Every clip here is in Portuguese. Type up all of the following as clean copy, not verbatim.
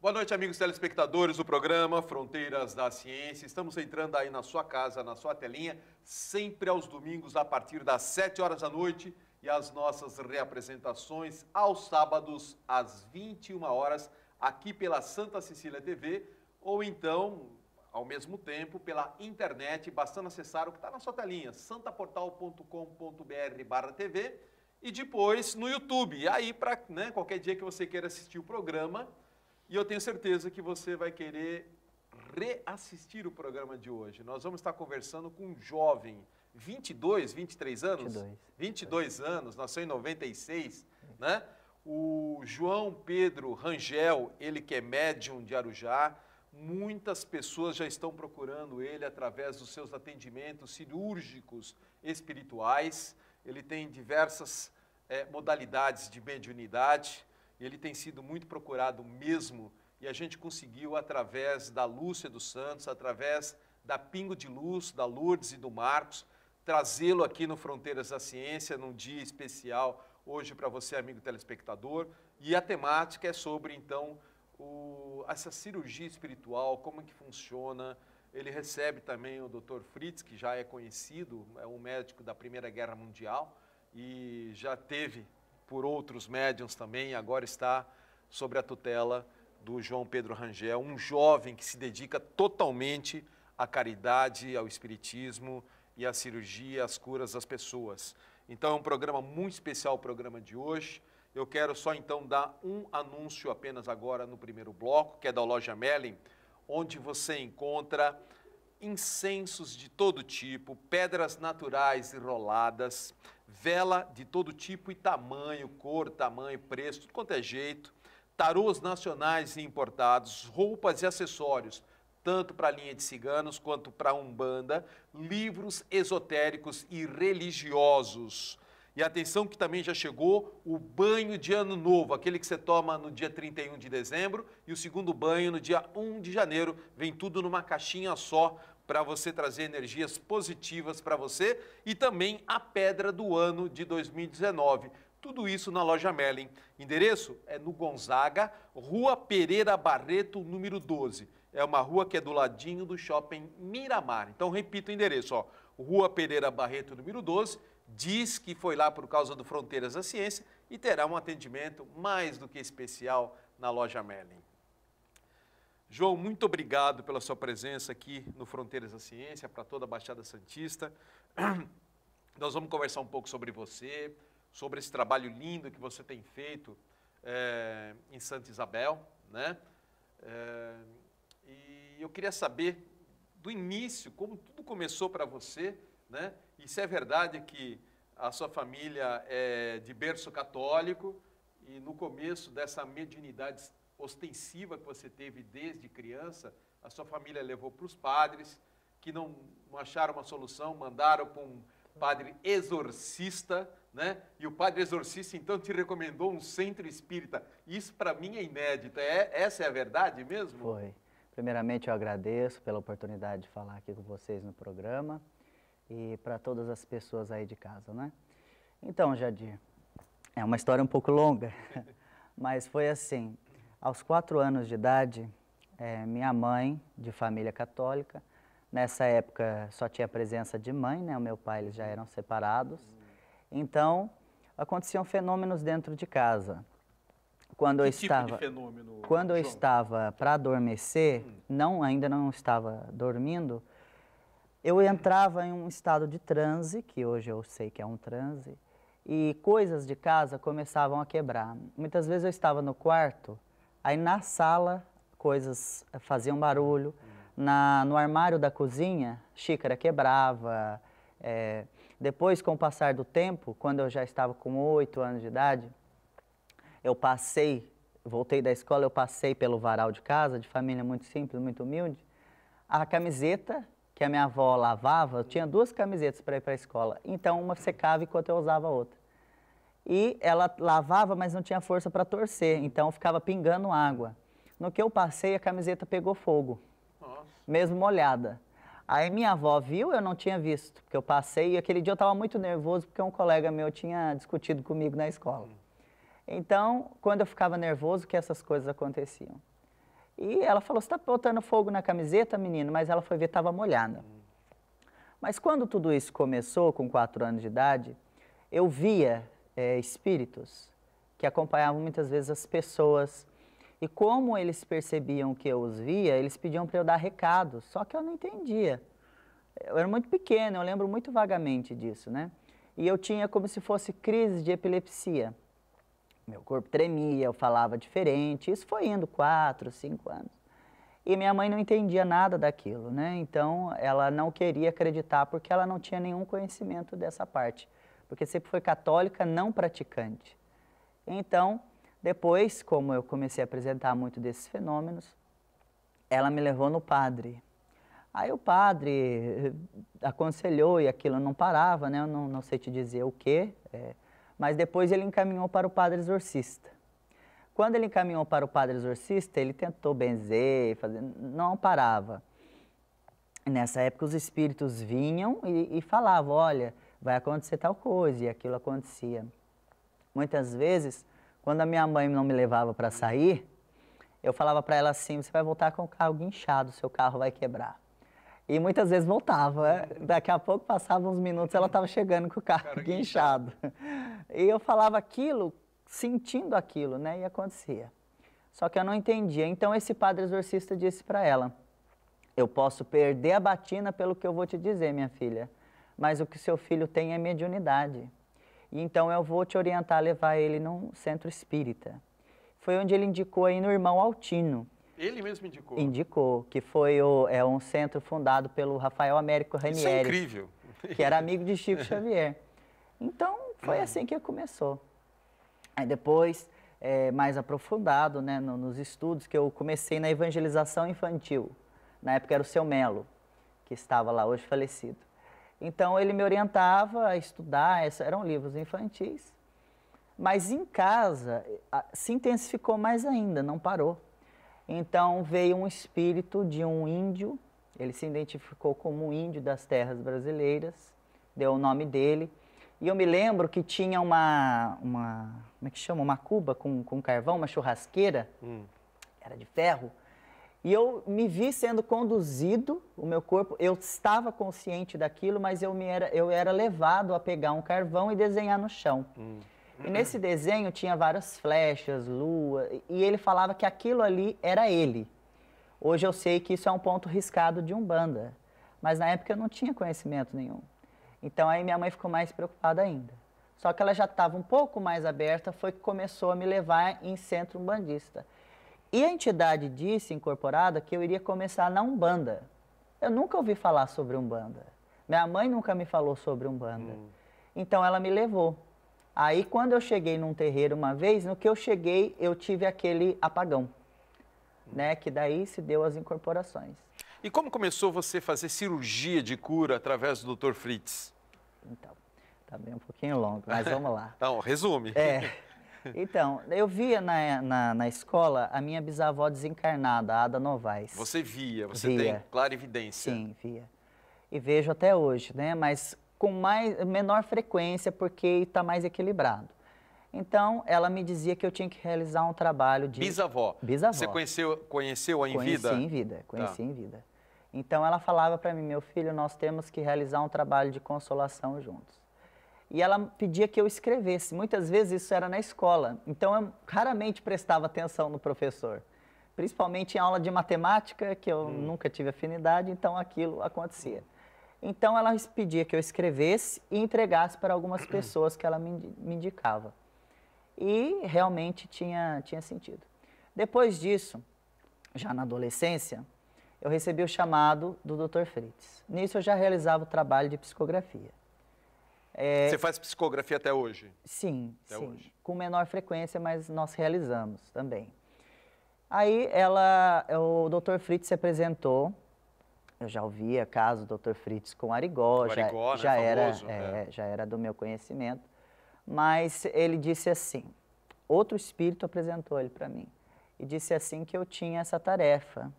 Boa noite, amigos telespectadores do programa Fronteiras da Ciência. Estamos entrando aí na sua casa, na sua telinha, sempre aos domingos a partir das 7 horas da noite e as nossas reapresentações aos sábados às 21 horas aqui pela Santa Cecília TV ou então, ao mesmo tempo, pela internet, bastando acessar o que está na sua telinha, santaportal.com.br/TV e depois no YouTube. E aí, para qualquer dia que você queira assistir o programa, e eu tenho certeza que você vai querer reassistir o programa de hoje. Nós vamos estar conversando com um jovem, 22, 23 anos? 22 anos, nasceu em 96, né? O João Pedro Rangel, ele que é médium de Arujá. Muitas pessoas já estão procurando ele através dos seus atendimentos cirúrgicos espirituais. Ele tem diversas modalidades de mediunidade. Ele tem sido muito procurado mesmo, e a gente conseguiu, através da Lúcia dos Santos, através da Pingo de Luz, da Lourdes e do Marcos, trazê-lo aqui no Fronteiras da Ciência, num dia especial, hoje para você, amigo telespectador. E a temática é sobre, então, essa cirurgia espiritual, como que funciona. Ele recebe também o Dr. Fritz, que já é conhecido, é um médico da Primeira Guerra Mundial, e já teve por outros médiuns também, agora está sob a tutela do João Pedro Rangel, um jovem que se dedica totalmente à caridade, ao espiritismo e à cirurgia, às curas das pessoas. Então é um programa muito especial, o programa de hoje. Eu quero só então dar um anúncio apenas agora no primeiro bloco, que é da Loja Merlin, onde você encontra incensos de todo tipo, pedras naturais enroladas, vela de todo tipo e tamanho, cor, tamanho, preço, tudo quanto é jeito, tarôs nacionais e importados, roupas e acessórios, tanto para a linha de ciganos quanto para a Umbanda, livros esotéricos e religiosos. E atenção que também já chegou o banho de ano novo, aquele que você toma no dia 31 de dezembro e o segundo banho no dia 1 de janeiro. Vem tudo numa caixinha só para você trazer energias positivas para você e também a pedra do ano de 2019. Tudo isso na Loja Merlin. Endereço é no Gonzaga, Rua Pereira Barreto, número 12. É uma rua que é do ladinho do Shopping Miramar. Então, repito o endereço, ó, Rua Pereira Barreto, número 12. Diz que foi lá por causa do Fronteiras da Ciência e terá um atendimento mais do que especial na Loja Merlin. João, muito obrigado pela sua presença aqui no Fronteiras da Ciência, para toda a Baixada Santista. Nós vamos conversar um pouco sobre você, sobre esse trabalho lindo que você tem feito em Santa Isabel, né? E eu queria saber do início, como tudo começou para você, né? E se é verdade que a sua família é de berço católico e no começo dessa mediunidade ostensiva que você teve desde criança, a sua família levou para os padres, que não acharam uma solução, mandaram para um padre exorcista, né? E o padre exorcista, então, te recomendou um centro espírita. Isso, para mim, é inédito. Essa é a verdade mesmo? Foi. Primeiramente, eu agradeço pela oportunidade de falar aqui com vocês no programa e para todas as pessoas aí de casa, né? Então, Jadir, é uma história um pouco longa, mas foi assim. Aos 4 anos de idade, minha mãe, de família católica, nessa época só tinha presença de mãe, né? O meu pai, eles já eram separados. Então, aconteciam fenômenos dentro de casa. Quando eu estava, tipo de fenômeno, quando eu João? estava para adormecer, ainda não estava dormindo, eu entrava em um estado de transe, que hoje eu sei que é um transe, e coisas de casa começavam a quebrar. Muitas vezes eu estava no quarto, aí na sala coisas faziam barulho, no armário da cozinha, xícara quebrava. Depois, com o passar do tempo, quando eu já estava com 8 anos de idade, voltei da escola, eu passei pelo varal de casa, de família muito simples, muito humilde, a camiseta que a minha avó lavava, eu tinha 2 camisetas para ir para a escola, então uma secava enquanto eu usava a outra. E ela lavava, mas não tinha força para torcer, então ficava pingando água. No que eu passei, a camiseta pegou fogo, mesmo molhada. Aí minha avó viu, eu não tinha visto, porque eu passei, e aquele dia eu estava muito nervoso, porque um colega meu tinha discutido comigo na escola. Então, quando eu ficava nervoso, que essas coisas aconteciam. E ela falou, você está botando fogo na camiseta, menino? Mas ela foi ver, estava molhada. Mas quando tudo isso começou, com 4 anos de idade, eu via espíritos que acompanhavam muitas vezes as pessoas. E como eles percebiam que eu os via, eles pediam para eu dar recado, só que eu não entendia. Eu era muito pequeno, eu lembro muito vagamente disso, né? E eu tinha como se fosse crise de epilepsia. Meu corpo tremia, eu falava diferente, isso foi indo 4, 5 anos. E minha mãe não entendia nada daquilo, né? Então, ela não queria acreditar porque ela não tinha nenhum conhecimento dessa parte. Porque sempre foi católica, não praticante. Então, depois, como eu comecei a apresentar muito desses fenômenos, ela me levou no padre. Aí o padre aconselhou e aquilo não parava, né? Eu não sei te dizer o quê, mas depois ele encaminhou para o padre exorcista. Quando ele encaminhou para o padre exorcista, ele tentou benzer, não parava. Nessa época os espíritos vinham e falavam, olha, vai acontecer tal coisa, e aquilo acontecia. Muitas vezes, quando a minha mãe não me levava para sair, eu falava para ela assim, você vai voltar com o carro guinchado, seu carro vai quebrar. E muitas vezes voltava, daqui a pouco passavam uns minutos, ela estava chegando com o carro guinchado. E eu falava aquilo, sentindo aquilo, né, e acontecia. Só que eu não entendia, então esse padre exorcista disse para ela, eu posso perder a batina pelo que eu vou te dizer, minha filha, mas o que seu filho tem é mediunidade. E então eu vou te orientar a levar ele num centro espírita. Foi onde ele indicou aí no Irmão Altino. Ele mesmo indicou? Indicou, que foi um centro fundado pelo Rafael Américo Ranieri. Isso é incrível. Que era amigo de Chico Xavier. Então, foi assim que começou. Aí depois, mais aprofundado, né, nos estudos, que eu comecei na evangelização infantil. Na época era o seu Melo, que estava lá, hoje falecido. Então, ele me orientava a estudar, eram livros infantis. Mas em casa, se intensificou mais ainda, não parou. Então, veio um espírito de um índio, ele se identificou como um índio das terras brasileiras, deu o nome dele. E eu me lembro que tinha como é que chama? Uma cuba com carvão, uma churrasqueira, era de ferro. E eu me vi sendo conduzido, o meu corpo, eu estava consciente daquilo, mas eu era levado a pegar um carvão e desenhar no chão. E nesse desenho tinha várias flechas, lua, e ele falava que aquilo ali era ele. Hoje eu sei que isso é um ponto riscado de Umbanda, mas na época eu não tinha conhecimento nenhum. Então aí minha mãe ficou mais preocupada ainda. Só que ela já estava um pouco mais aberta, foi que começou a me levar em centro umbandista. E a entidade disse, incorporada, que eu iria começar na Umbanda. Eu nunca ouvi falar sobre Umbanda. Minha mãe nunca me falou sobre Umbanda. Então ela me levou. Aí, quando eu cheguei num terreiro uma vez, no que eu cheguei, eu tive aquele apagão, né? Que daí se deu as incorporações. E como começou você a fazer cirurgia de cura através do Dr. Fritz? Então, tá bem um pouquinho longo, mas vamos lá. Então, resume. Então, eu via na escola a minha bisavó desencarnada, a Ada Novaes. Você via, você tem clara evidência. Sim, via. E vejo até hoje, né? Mas com menor frequência, porque está mais equilibrado. Então, ela me dizia que eu tinha que realizar um trabalho de... Bisavó. Bisavó. Você conheceu-a em vida? Conheci em vida, conheci em vida. Então, ela falava para mim, meu filho, nós temos que realizar um trabalho de consolação juntos. E ela pedia que eu escrevesse. Muitas vezes isso era na escola. Então, eu raramente prestava atenção no professor. Principalmente em aula de matemática, que eu nunca tive afinidade, então aquilo acontecia. Então, ela pedia que eu escrevesse e entregasse para algumas pessoas que ela me indicava. E realmente tinha sentido. Depois disso, já na adolescência, eu recebi o chamado do Dr. Fritz. Nisso, eu já realizava o trabalho de psicografia. Você faz psicografia até hoje? Sim, até sim. Hoje. Com menor frequência, mas nós realizamos também. Aí, o Dr. Fritz se apresentou. Eu já ouvia caso do Dr. Fritz com Arigó, já era do meu conhecimento, mas ele disse assim, outro espírito apresentou ele para mim, e disse assim que eu tinha essa tarefa,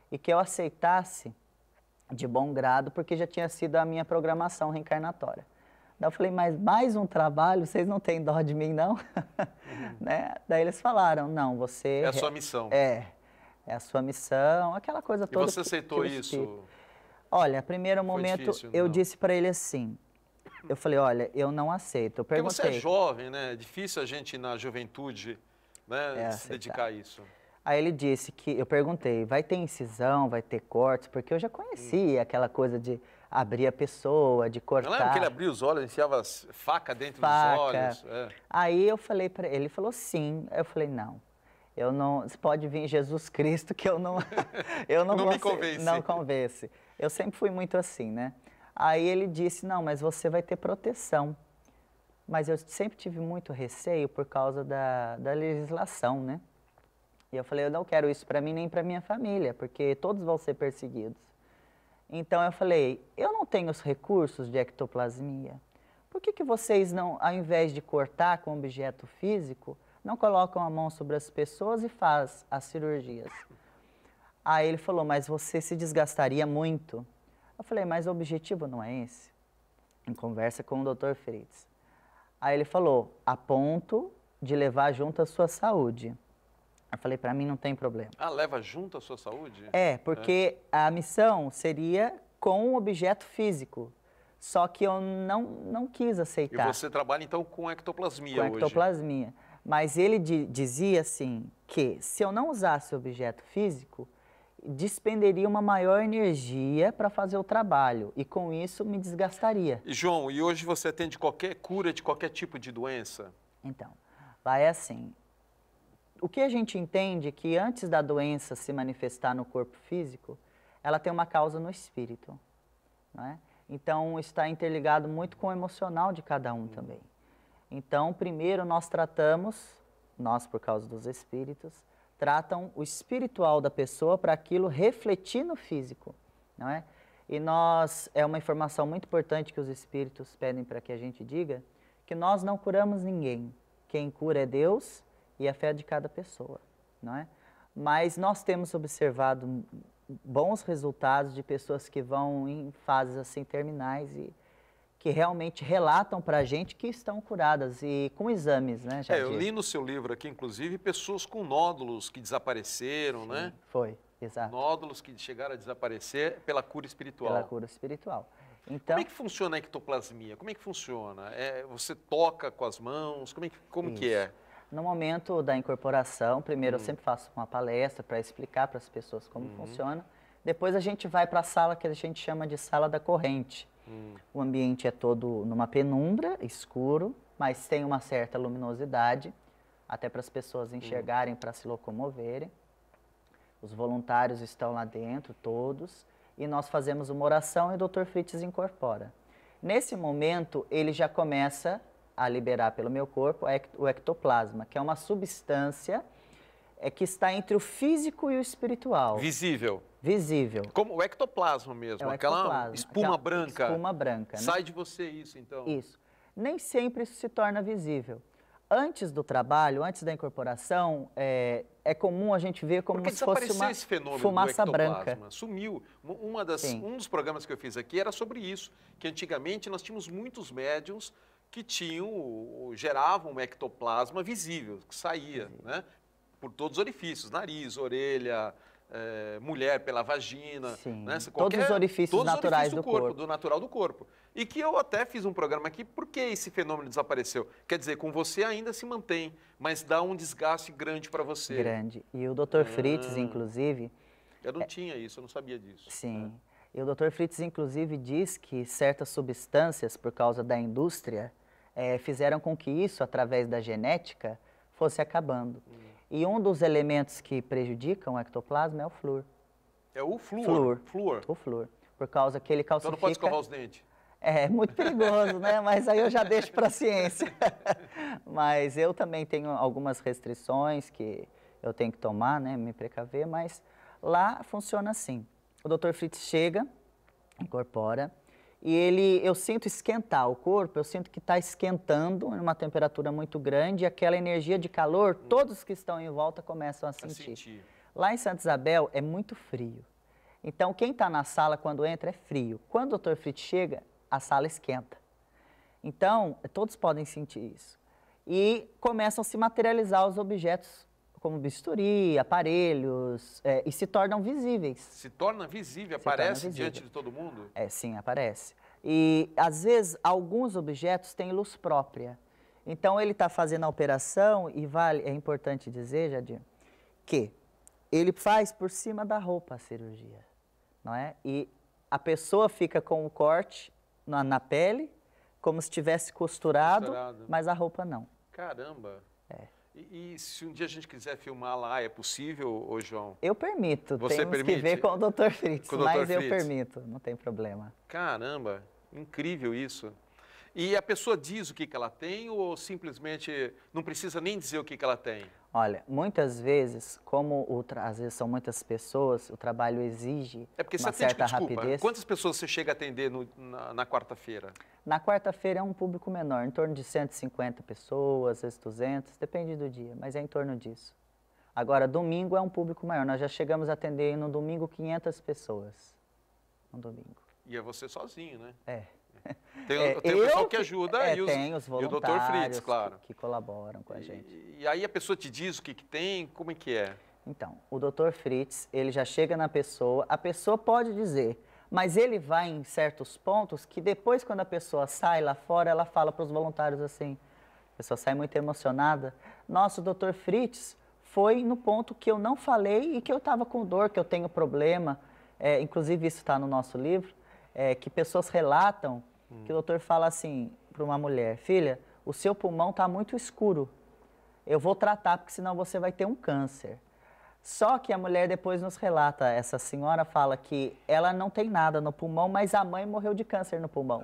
e que eu aceitasse de bom grado, porque já tinha sido a minha programação reencarnatória. Daí eu falei, mas mais um trabalho, vocês não têm dó de mim, não? Né? Daí eles falaram, não, você... É a sua missão. é a sua missão, aquela coisa E toda. você aceitou o isso? Espírito... Olha, a primeiro momento difícil, eu não? disse para ele assim, eu falei, olha, eu não aceito. Eu Porque você é perguntei. jovem, né? É difícil a gente na juventude, né, se aceitar. dedicar a isso. Aí ele disse que, eu perguntei, vai ter incisão, vai ter cortes? Porque eu já conhecia aquela coisa de abrir a pessoa, de cortar. Eu lembro que ele abria os olhos, enfiava faca dentro Faca. dos olhos. É. Aí eu falei para ele, ele falou sim. Aí eu falei, não, eu não, pode vir Jesus Cristo que eu não, eu não, Não vou me convence. Não convence. Eu sempre fui muito assim, né? Aí ele disse, não, mas você vai ter proteção. Mas eu sempre tive muito receio por causa da legislação, né? E eu falei, eu não quero isso para mim nem para minha família, porque todos vão ser perseguidos. Então eu falei, eu não tenho os recursos de ectoplasmia. Por que vocês não, ao invés de cortar com objeto físico, não colocam a mão sobre as pessoas e faz as cirurgias? Aí ele falou, mas você se desgastaria muito. Eu falei, mas o objetivo não é esse. Em conversa com o Dr. Fritz. Aí ele falou, a ponto de levar junto a sua saúde. Eu falei, para mim não tem problema. Ah, leva junto a sua saúde? É, porque a missão seria com um objeto físico. Só que eu não quis aceitar. E você trabalha então com ectoplasmia com hoje? ectoplasmia. Mas ele dizia assim, que se eu não usasse o objeto físico, despenderia uma maior energia para fazer o trabalho. E com isso me desgastaria. E João, e hoje você atende qualquer cura de qualquer tipo de doença? Então, lá é assim. O que a gente entende é que antes da doença se manifestar no corpo físico, ela tem uma causa no espírito, não é? Então, está interligado muito com o emocional de cada um também. Então, primeiro nós tratamos, nós por causa dos espíritos, tratam o espiritual da pessoa para aquilo refletir no físico, não é? E é uma informação muito importante que os espíritos pedem para que a gente diga, que nós não curamos ninguém. Quem cura é Deus e a fé de cada pessoa, não é? Mas nós temos observado bons resultados de pessoas que vão em fases assim terminais e que realmente relatam para a gente que estão curadas e com exames, né, Jadir? Eu li no seu livro aqui, inclusive, pessoas com nódulos que desapareceram, né? Foi, exato. Nódulos que chegaram a desaparecer pela cura espiritual. Pela cura espiritual. Então, como é que funciona a ectoplasmia? Como é que funciona? Você toca com as mãos? Como que é? No momento da incorporação, primeiro eu sempre faço uma palestra para explicar para as pessoas como funciona. Depois a gente vai para a sala que a gente chama de sala da corrente. O ambiente é todo numa penumbra, escuro, mas tem uma certa luminosidade, até para as pessoas enxergarem, para se locomoverem. Os voluntários estão lá dentro, todos, e nós fazemos uma oração e o Dr. Fritz incorpora. Nesse momento, ele já começa a liberar pelo meu corpo o ectoplasma, que é uma substância que está entre o físico e o espiritual. Visível. Visível. Como o ectoplasma mesmo, aquela espuma branca. Espuma branca, né? Sai de você isso, então. Isso. Nem sempre isso se torna visível. Antes do trabalho, antes da incorporação, é comum a gente ver como se fosse uma esse fenômeno fumaça do branca. Sumiu. Um dos programas que eu fiz aqui era sobre isso, que antigamente nós tínhamos muitos médiums que geravam um ectoplasma visível, que saía, né? Por todos os orifícios, nariz, orelha, mulher pela vagina, né? Todos os orifícios naturais do corpo. Do natural do corpo. E que eu até fiz um programa aqui, por que esse fenômeno desapareceu? Quer dizer, com você ainda se mantém, mas dá um desgaste grande para você. Grande. E o Dr. Fritz, inclusive... Eu não tinha isso, eu não sabia disso. Sim. E o Dr. Fritz, inclusive, diz que certas substâncias, por causa da indústria, fizeram com que isso, através da genética, fosse acabando. E um dos elementos que prejudicam o ectoplasma é o flúor. É o flúor? O flúor. Por causa que ele calcifica... Então não pode escovar os dentes? É muito perigoso, né? Mas aí eu já deixo para a ciência. Mas eu também tenho algumas restrições que eu tenho que tomar, né? Me precaver, mas lá funciona assim. O Dr. Fritz chega, incorpora, e eu sinto esquentar o corpo, eu sinto que está esquentando em uma temperatura muito grande e aquela energia de calor, todos que estão em volta começam a sentir. Lá em Santa Isabel é muito frio. Então, quem está na sala quando entra é frio. Quando o Dr. Fritz chega, a sala esquenta. Então, todos podem sentir isso. E começam a se materializar os objetos como bisturi, aparelhos, e se tornam visíveis. Se torna visível, aparece diante de todo mundo? Sim, aparece. E, às vezes, alguns objetos têm luz própria. Então, ele está fazendo a operação e é importante dizer, Jadir, que ele faz por cima da roupa a cirurgia, não é? E a pessoa fica com o corte na pele, como se tivesse costurado, mas a roupa não. Caramba! E se um dia a gente quiser filmar lá, é possível, ô João? Eu permito. Você temos permite? Que ver com o Dr. Fritz, com o Dr. mas Fritz. Eu permito, não tem problema. Caramba, incrível isso. E a pessoa diz o que ela tem ou simplesmente não precisa nem dizer o que ela tem? Olha, muitas vezes, como às vezes são muitas pessoas, o trabalho exige uma certa rapidez. Quantas pessoas você chega a atender na quarta-feira? Na quarta-feira é um público menor, em torno de 150 pessoas, às vezes 200, depende do dia, mas é em torno disso. Agora, domingo é um público maior, nós já chegamos a atender no domingo 500 pessoas, no domingo. E é você sozinho, né? Tem o pessoal que ajuda tem os voluntários e o Dr. Fritz, claro. que colaboram com a gente. E aí a pessoa te diz o que tem, como é que é? Então, o Dr. Fritz, ele já chega na pessoa, a pessoa pode dizer, mas ele vai em certos pontos que depois, quando a pessoa sai lá fora, ela fala para os voluntários assim, a pessoa sai muito emocionada, nossa, o Dr. Fritz foi no ponto que eu não falei e que eu estava com dor, que eu tenho problema, inclusive isso está no nosso livro, que pessoas relatam que o doutor fala assim para uma mulher, filha, o seu pulmão está muito escuro, eu vou tratar porque senão você vai ter um câncer. Só que a mulher depois nos relata, essa senhora fala que ela não tem nada no pulmão, mas a mãe morreu de câncer no pulmão.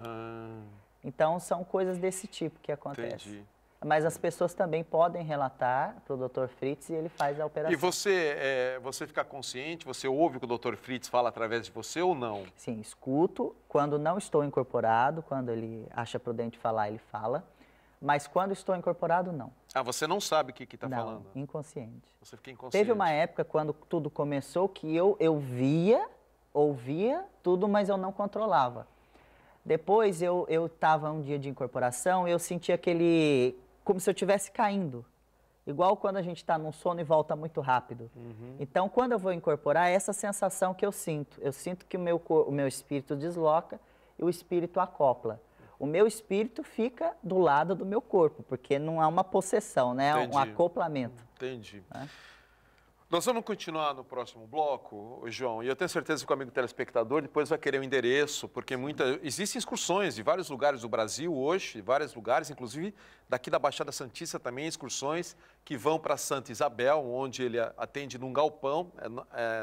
Então são coisas desse tipo que acontecem. Entendi. Mas as pessoas também podem relatar para o Dr. Fritz e ele faz a operação. E você fica consciente, você ouve o que o Dr. Fritz fala através de você ou não? Sim, escuto. Quando não estou incorporado, quando ele acha prudente falar, ele fala. Mas quando estou incorporado, não. Ah, você não sabe o que está falando? Não, inconsciente. Você fica inconsciente. Teve uma época, quando tudo começou, que eu ouvia tudo, mas eu não controlava. Depois, eu estava um dia de incorporação, eu sentia como se eu estivesse caindo. Igual quando a gente está num sono e volta muito rápido. Então, quando eu vou incorporar, é essa sensação que eu sinto. Eu sinto que o meu espírito desloca e o espírito acopla. O meu espírito fica do lado do meu corpo, porque não há uma possessão, né? É um acoplamento. Entendi. Nós vamos continuar no próximo bloco, João, e eu tenho certeza que o amigo telespectador depois vai querer o endereço, porque existem excursões de vários lugares do Brasil hoje, vários lugares, inclusive daqui da Baixada Santista também, excursões que vão para Santa Isabel, onde ele atende num galpão,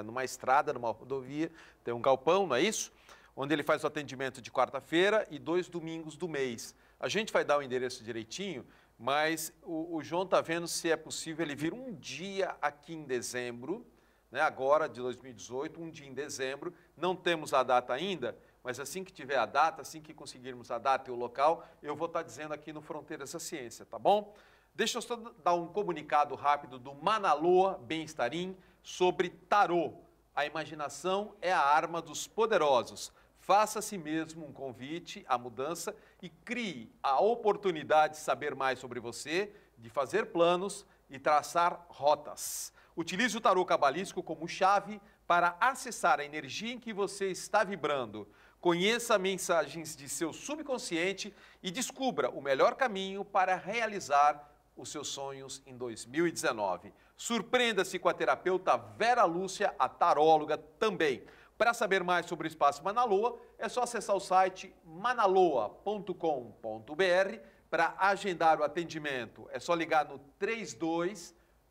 numa estrada, numa rodovia, tem um galpão, não é isso? Onde ele faz o atendimento de quarta-feira e 2 domingos do mês. A gente vai dar o endereço direitinho, mas o João está vendo se é possível ele vir um dia aqui em dezembro, né, agora de 2018, um dia em dezembro. Não temos a data ainda, mas assim que tiver a data, assim que conseguirmos a data e o local, eu vou estar dizendo aqui no Fronteiras da Ciência, tá bom? Deixa eu só dar um comunicado rápido do Manaloa Bem-Estarim sobre tarô. A imaginação é a arma dos poderosos. Faça a si mesmo um convite à mudança e crie a oportunidade de saber mais sobre você, de fazer planos e traçar rotas. Utilize o tarô cabalístico como chave para acessar a energia em que você está vibrando. Conheça mensagens de seu subconsciente e descubra o melhor caminho para realizar os seus sonhos em 2019. Surpreenda-se com a terapeuta Vera Lúcia, a taróloga também. Para saber mais sobre o Espaço Manaloa, é só acessar o site manaloa.com.br. Para agendar o atendimento, é só ligar no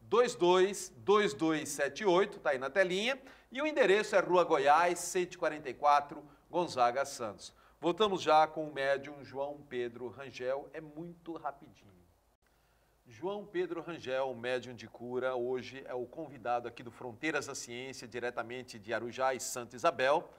3222-2278, está aí na telinha, e o endereço é Rua Goiás, 144, Gonzaga, Santos. Voltamos já com o médium João Pedro Rangel, é muito rapidinho. João Pedro Rangel, médium de cura, hoje é o convidado aqui do Fronteiras da Ciência, diretamente de Arujá e Santa Isabel,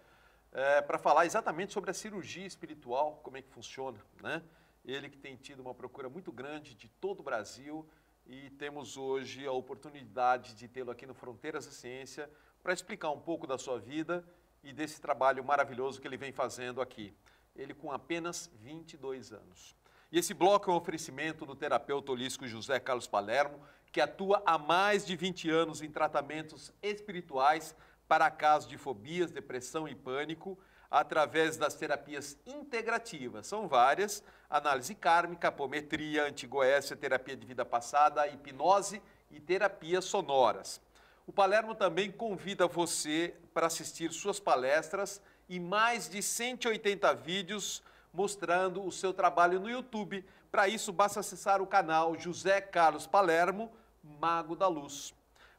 para falar exatamente sobre a cirurgia espiritual, como é que funciona, né? Ele que tem tido uma procura muito grande de todo o Brasil e temos hoje a oportunidade de tê-lo aqui no Fronteiras da Ciência para explicar um pouco da sua vida e desse trabalho maravilhoso que ele vem fazendo aqui. Ele com apenas 22 anos. E esse bloco é um oferecimento do terapeuta holístico José Carlos Palermo, que atua há mais de 20 anos em tratamentos espirituais para casos de fobias, depressão e pânico, através das terapias integrativas. São várias: análise kármica, apometria, antigoécia, terapia de vida passada, hipnose e terapias sonoras. O Palermo também convida você para assistir suas palestras e mais de 180 vídeos mostrando o seu trabalho no YouTube. Para isso, basta acessar o canal José Carlos Palermo, Mago da Luz.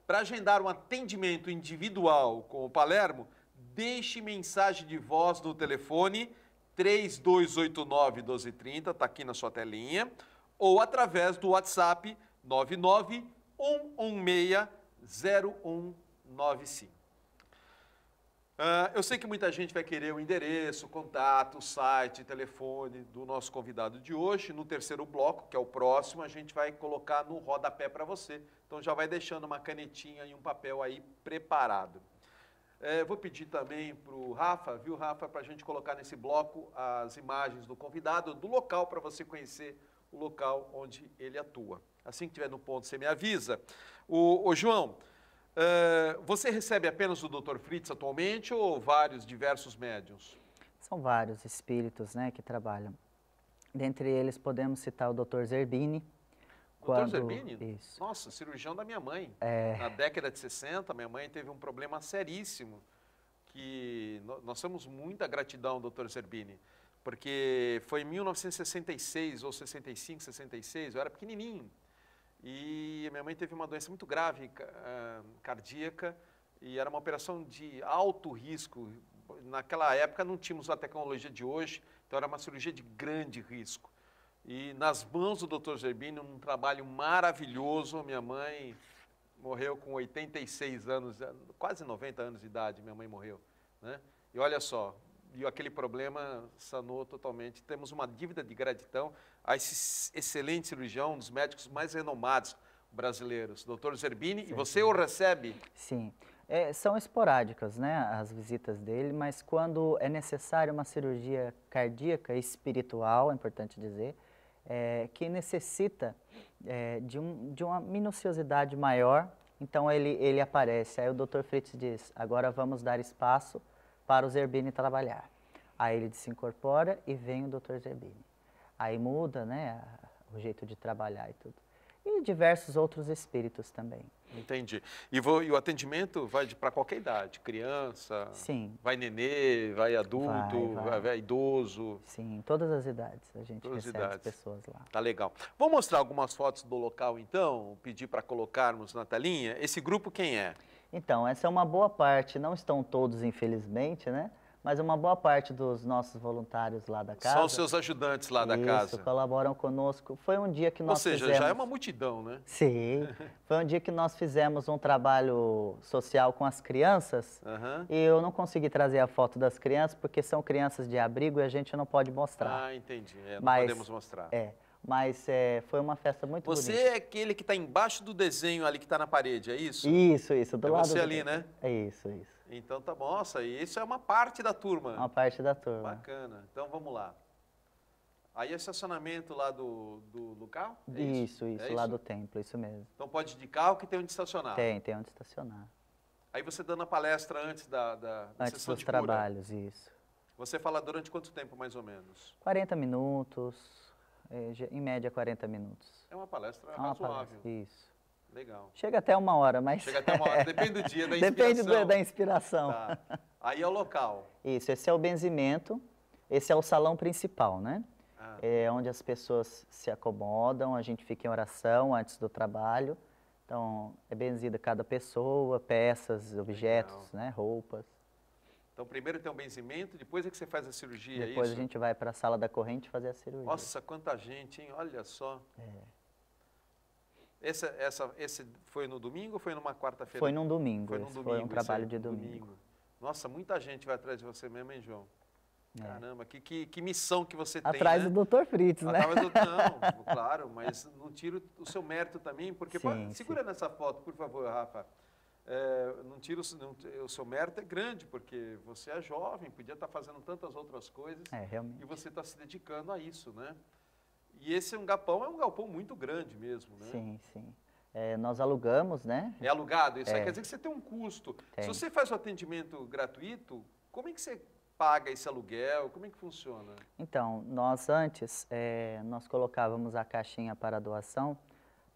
Para agendar um atendimento individual com o Palermo, deixe mensagem de voz no telefone 3289-1230, está aqui na sua telinha, ou através do WhatsApp 99116-0195. Eu sei que muita gente vai querer o endereço, o contato, o site, o telefone do nosso convidado de hoje. No terceiro bloco, que é o próximo, a gente vai colocar no rodapé para você. Então já vai deixando uma canetinha e um papel aí preparado. Vou pedir também para o Rafa, viu, Rafa, para a gente colocar nesse bloco as imagens do convidado, do local, para você conhecer o local onde ele atua. Assim que estiver no ponto, você me avisa. Ô João, você recebe apenas o Dr. Fritz atualmente ou vários, diversos médiuns? São vários espíritos, né, que trabalham. Dentre eles podemos citar o Dr. Zerbini. Dr. Zerbini? Isso. Nossa, cirurgião da minha mãe. Na década de 60, minha mãe teve um problema seríssimo, que nós temos muita gratidão, Dr. Zerbini, porque foi em 1966 ou 65, 66, eu era pequenininho. E a minha mãe teve uma doença muito grave, cardíaca, e era uma operação de alto risco. Naquela época não tínhamos a tecnologia de hoje, então era uma cirurgia de grande risco. E nas mãos do Dr. Zerbini, um trabalho maravilhoso. Minha mãe morreu com 86 anos, quase 90 anos de idade, minha mãe morreu, né? E olha só, e aquele problema sanou totalmente. Temos uma dívida de gratidão a esse excelente cirurgião, um dos médicos mais renomados brasileiros, Dr. Zerbini. Sim. E você o recebe? Sim. São esporádicas, né, as visitas dele, mas quando é necessária uma cirurgia cardíaca e espiritual, é importante dizer, que necessita de uma minuciosidade maior, então ele aparece. Aí o Dr. Fritz diz: agora vamos dar espaço para o Zerbini trabalhar. Aí ele se incorpora e vem o Dr. Zerbini. Aí muda, né, o jeito de trabalhar e tudo. E diversos outros espíritos também. Entendi. E o atendimento vai para qualquer idade? Criança? Sim. Vai nenê, vai adulto, vai idoso? Sim, todas as idades. A gente recebe as pessoas lá. Tá legal. Vamos mostrar algumas fotos do local, então? Pedir para colocarmos na telinha. Esse grupo quem é? Então, essa é uma boa parte. Não estão todos, infelizmente, né? Mas uma boa parte dos nossos voluntários lá da casa... São os seus ajudantes lá da casa. Isso, colaboram conosco. Foi um dia que nós fizemos... Ou seja, já é uma multidão, né? Sim. Foi um dia que nós fizemos um trabalho social com as crianças. E eu não consegui trazer a foto das crianças, porque são crianças de abrigo e a gente não pode mostrar. Ah, entendi. Não podemos mostrar. Mas foi uma festa muito bonita. Você é aquele que está embaixo do desenho ali que está na parede, é isso? Isso. Do lado você ali, né? É isso. Então tá bom. Nossa, isso é uma parte da turma. Uma parte da turma. Bacana. Então vamos lá. Aí é estacionamento lá do local? Isso, lá do templo, isso mesmo. Então pode ir de carro que tem onde estacionar? Tem onde estacionar. Aí você dando a palestra antes da antes sessão dos de cura. Trabalhos, isso. Você fala durante quanto tempo, mais ou menos? 40 minutos, em média 40 minutos. É uma palestra razoável. Isso. Legal. Chega até 1 hora, mas... Chega até 1 hora, depende do dia, da inspiração. Depende da inspiração. Tá. Aí é o local. Isso, esse é o benzimento, esse é o salão principal, né? É onde as pessoas se acomodam, a gente fica em oração antes do trabalho. Então, é benzida cada pessoa, peças, objetos, né, roupas. Então, primeiro tem um benzimento, depois é que você faz a cirurgia, depois isso? a gente vai para a sala da corrente fazer a cirurgia. Nossa, quanta gente, hein? Olha só. Esse foi no domingo ou foi numa quarta-feira? Foi num domingo. Foi num domingo. Foi um trabalho de domingo. Nossa, muita gente vai atrás de você mesmo, hein, João? Caramba, que missão que você tem, atrás né? do Dr. Fritz, né? Não, claro, mas não tiro o seu mérito também, porque... segura nessa foto, por favor, Rafa. Não tiro o seu mérito, é grande, porque você é jovem, podia estar fazendo tantas outras coisas. Realmente. E você está se dedicando a isso, né? E esse galpão é um galpão muito grande mesmo, né? Sim. Nós alugamos, né? É alugado? Isso aí quer dizer que você tem um custo. Tem. Se você faz o atendimento gratuito, como é que você paga esse aluguel? Como é que funciona? Então, nós antes, nós colocávamos a caixinha para doação,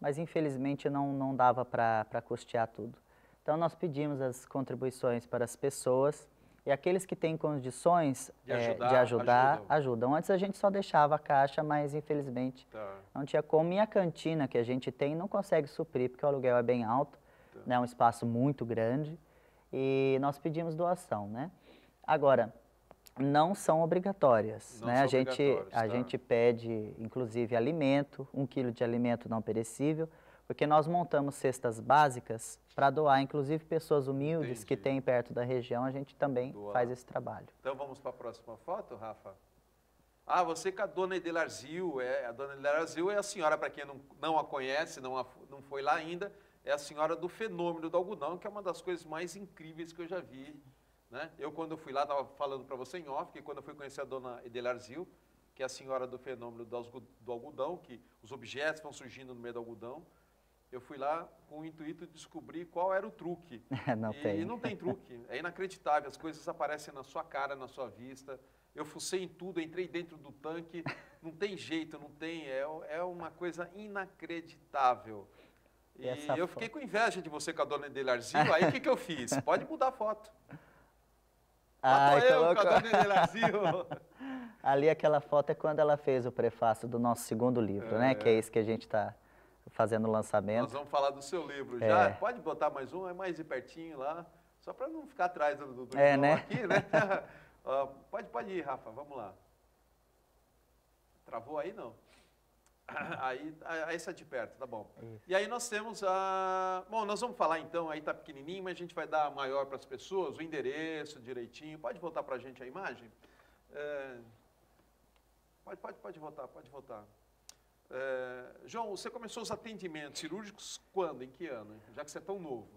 mas infelizmente não dava para custear tudo. Então, nós pedimos as contribuições para as pessoas e aqueles que têm condições De de ajudar, ajudam. ajudam. Antes a gente só deixava a caixa, mas infelizmente não tinha como. E a cantina que a gente tem não consegue suprir, porque o aluguel é bem alto, né? É um espaço muito grande e nós pedimos doação, né? Agora, não são obrigatórias, Não né? são A gente pede, inclusive, alimento, 1 quilo de alimento não perecível, porque nós montamos cestas básicas para doar, inclusive pessoas humildes que têm perto da região, a gente também faz esse trabalho. Então vamos para a próxima foto, Rafa? Ah, você com a dona Edelarzil, a dona Edelarzil é a senhora, para quem não a conhece, não foi lá ainda, é a senhora do fenômeno do algodão, que é uma das coisas mais incríveis que eu já vi. Né? Eu, quando eu fui lá, estava falando para você em off, que quando eu fui conhecer a dona Edelarzil, que é a senhora do fenômeno do algodão, que os objetos vão surgindo no meio do algodão, eu fui lá com o intuito de descobrir qual era o truque. E não tem truque, é inacreditável, as coisas aparecem na sua cara, na sua vista. Eu fucei em tudo, entrei dentro do tanque, não tem jeito, não tem, é uma coisa inacreditável. E eu fiquei com inveja de você com a dona Edelarzil, aí o que eu fiz? Pode mudar a foto. Eu com a dona Edelarzil. Ali aquela foto é quando ela fez o prefácio do nosso segundo livro, né? Que é esse que a gente está fazendo o lançamento. Nós vamos falar do seu livro já. Pode botar mais um, é mais de pertinho lá, só para não ficar atrás do João né? aqui, né? Pode ir, Rafa, vamos lá. Travou aí, não? Aí essa de perto, tá bom. Isso. E aí nós temos a... Bom, nós vamos falar então, aí tá pequenininho, mas a gente vai dar maior para as pessoas, o endereço direitinho. Pode voltar para a gente a imagem? Pode voltar. João, você começou os atendimentos cirúrgicos quando? Em que ano? Já que você é tão novo.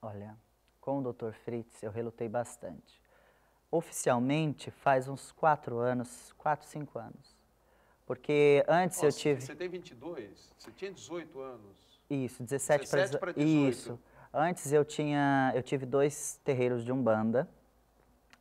Olha, com o Dr. Fritz eu relutei bastante. Oficialmente faz uns 4 anos, 4, 5 anos. Porque antes eu tive... Você tem 22? Você tinha 18 anos? Isso, 17 para 18. Isso. Antes eu tive 2 terreiros de Umbanda,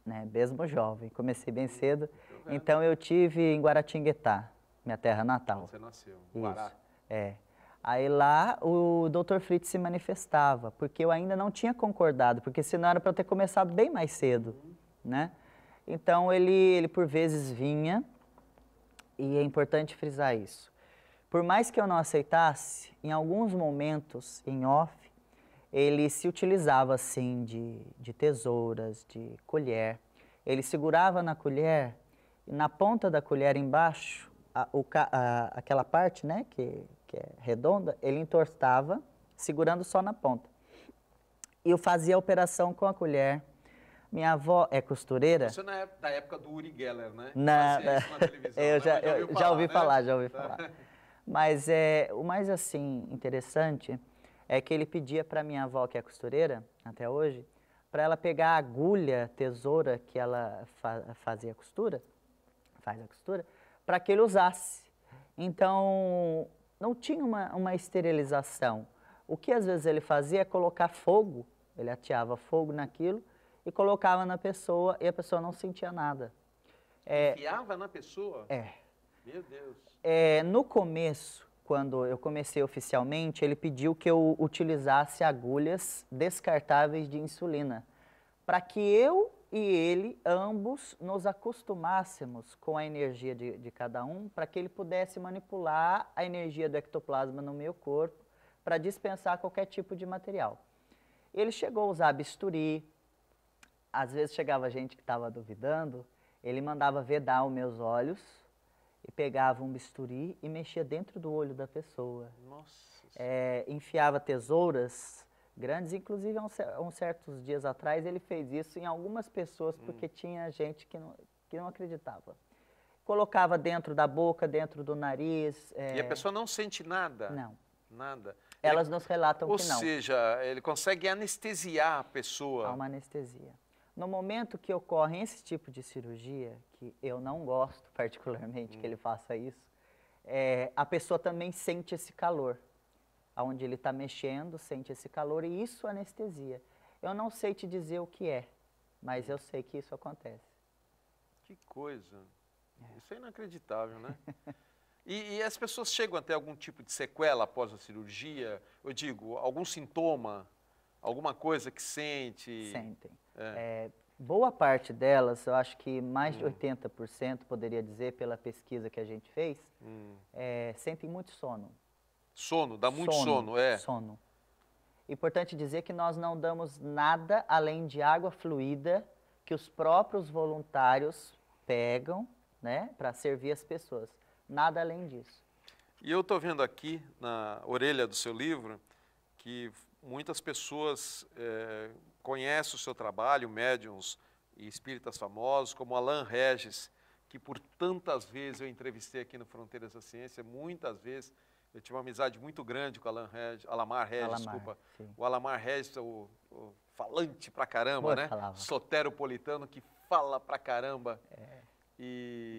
né, mesmo jovem, comecei bem cedo. Então eu tive em Guaratinguetá, minha terra natal. Você nasceu, Guará. Isso, Aí lá o Dr. Fritz se manifestava, porque eu ainda não tinha concordado, porque senão era para eu ter começado bem mais cedo, né? Então ele por vezes vinha, e é importante frisar isso. Por mais que eu não aceitasse, em alguns momentos, em off, ele se utilizava assim de tesouras, de colher. Ele segurava na colher e na ponta da colher embaixo, aquela parte, né, que é redonda, ele entortava, segurando só na ponta. E eu fazia a operação com a colher. Minha avó é costureira. Você não é da época do Uri Geller, né? Na televisão, eu já ouvi né? falar. Mas o mais assim interessante é que ele pedia para minha avó, que é costureira, até hoje, para ela pegar a agulha, tesoura que ela faz a costura, para que ele usasse. Então, não tinha uma esterilização. O que às vezes ele fazia é colocar fogo, ele ateava fogo naquilo e colocava na pessoa e a pessoa não sentia nada. Enfiava na pessoa? Meu Deus. No começo, quando eu comecei oficialmente, ele pediu que eu utilizasse agulhas descartáveis de insulina, para que eu e ele, ambos, nos acostumássemos com a energia de cada um, para que ele pudesse manipular a energia do ectoplasma no meu corpo, para dispensar qualquer tipo de material. Ele chegou a usar bisturi, às vezes chegava gente que estava duvidando, ele mandava vedar os meus olhos e pegava um bisturi e mexia dentro do olho da pessoa. Nossa. Enfiava tesouras grandes, inclusive há uns certos dias atrás ele fez isso em algumas pessoas porque tinha gente que não acreditava. Colocava dentro da boca, dentro do nariz. E a pessoa não sente nada? Não. Nada. Elas nos relatam que não. Ou seja, ele consegue anestesiar a pessoa. Há uma anestesia. No momento que ocorre esse tipo de cirurgia, que eu não gosto particularmente que ele faça isso, a pessoa também sente esse calor. onde ele está mexendo, sente esse calor e isso anestesia. Eu não sei te dizer o que é, mas eu sei que isso acontece. Que coisa. Isso é inacreditável, né? E as pessoas chegam a ter algum tipo de sequela após a cirurgia? Eu digo, algum sintoma, alguma coisa que sente? Sentem. Boa parte delas, eu acho que mais de 80%, poderia dizer, pela pesquisa que a gente fez, sentem muito sono. Sono, dá muito sono, é. Sono. Importante dizer que nós não damos nada além de água fluida que os próprios voluntários pegam, né, para servir as pessoas. Nada além disso. E eu estou vendo aqui na orelha do seu livro que muitas pessoas conhecem o seu trabalho, médiuns e espíritas famosos, como Alain Regis, que por tantas vezes eu entrevistei aqui no Fronteiras da Ciência, muitas vezes. Eu tive uma amizade muito grande com o Alamar Regis, desculpa. Sim. O Alamar Regis, o falante pra caramba, Boa, né? falava. Soteropolitano que fala pra caramba.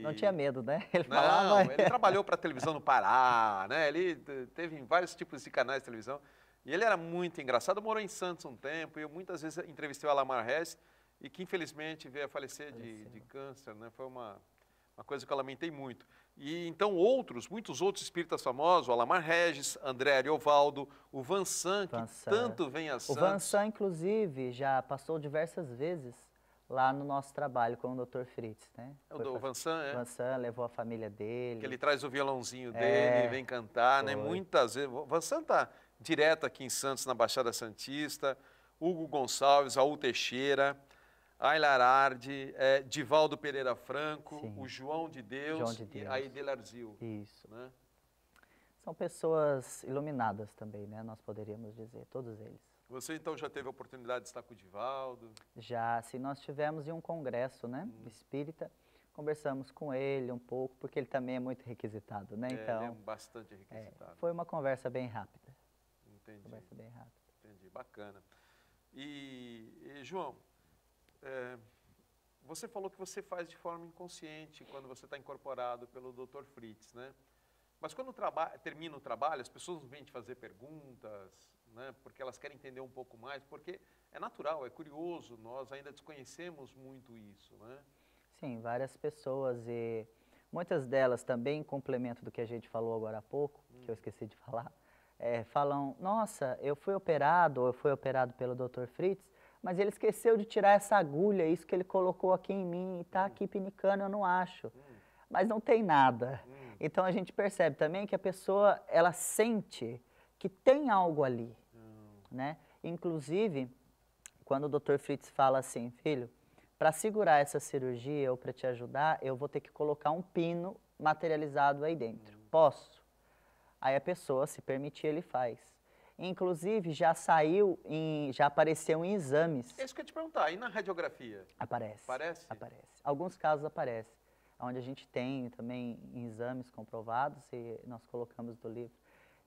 Não tinha medo, né? Ele Não, falava... ele trabalhou para televisão no Pará, né? Ele teve em vários tipos de canais de televisão. E ele era muito engraçado, morou em Santos um tempo, e eu muitas vezes entrevistei o Alamar Regis, e que infelizmente veio a falecer de câncer, né? Foi uma coisa que eu lamentei muito. E então muitos outros espíritas famosos, o Alamar Regis, André Ariovaldo, o Vansan, que tanto vem a Santos. O Vansan, inclusive, já passou diversas vezes lá no nosso trabalho com o Dr. Fritz, né? O Vansan, O Vansan levou a família dele. Que ele traz o violãozinho dele, vem cantar, né? Muitas vezes. O Vansan está direto aqui em Santos, na Baixada Santista. Hugo Gonçalves, Raul Teixeira, Aylar Ardi, Divaldo Pereira Franco, o João de Deus, e Aidel Arzil. Isso. Né? São pessoas iluminadas também, né? Nós poderíamos dizer, todos eles. Você então já teve a oportunidade de estar com o Divaldo? Já, sim, nós tivemos em um congresso, né, espírita, conversamos com ele um pouco, porque ele também é muito requisitado, né? Então, ele é bastante requisitado. Foi uma conversa bem rápida. Entendi. Conversa bem rápida. Entendi, bacana. E João, você falou que você faz de forma inconsciente quando você está incorporado pelo Dr. Fritz, né? Mas quando termina o trabalho, as pessoas vêm te fazer perguntas, né? Porque elas querem entender um pouco mais, porque é natural, é curioso, nós ainda desconhecemos muito isso, né? Sim, várias pessoas e muitas delas também, em complemento do que a gente falou agora há pouco, que eu esqueci de falar, falam, nossa, eu fui operado, ou eu fui operado pelo Dr. Fritz, mas ele esqueceu de tirar essa agulha, isso que ele colocou aqui em mim e está aqui pinicando, eu não acho. Mas não tem nada. Então a gente percebe também que a pessoa, ela sente que tem algo ali, né? Inclusive, quando o Dr. Fritz fala assim, filho, para segurar essa cirurgia ou para te ajudar, eu vou ter que colocar um pino materializado aí dentro. Posso? Aí a pessoa, se permitir, ele faz. Inclusive, já apareceu em exames. É isso que eu ia te perguntar, e na radiografia? Aparece. Aparece? Aparece. Alguns casos aparecem, onde a gente tem também em exames comprovados, e nós colocamos do livro.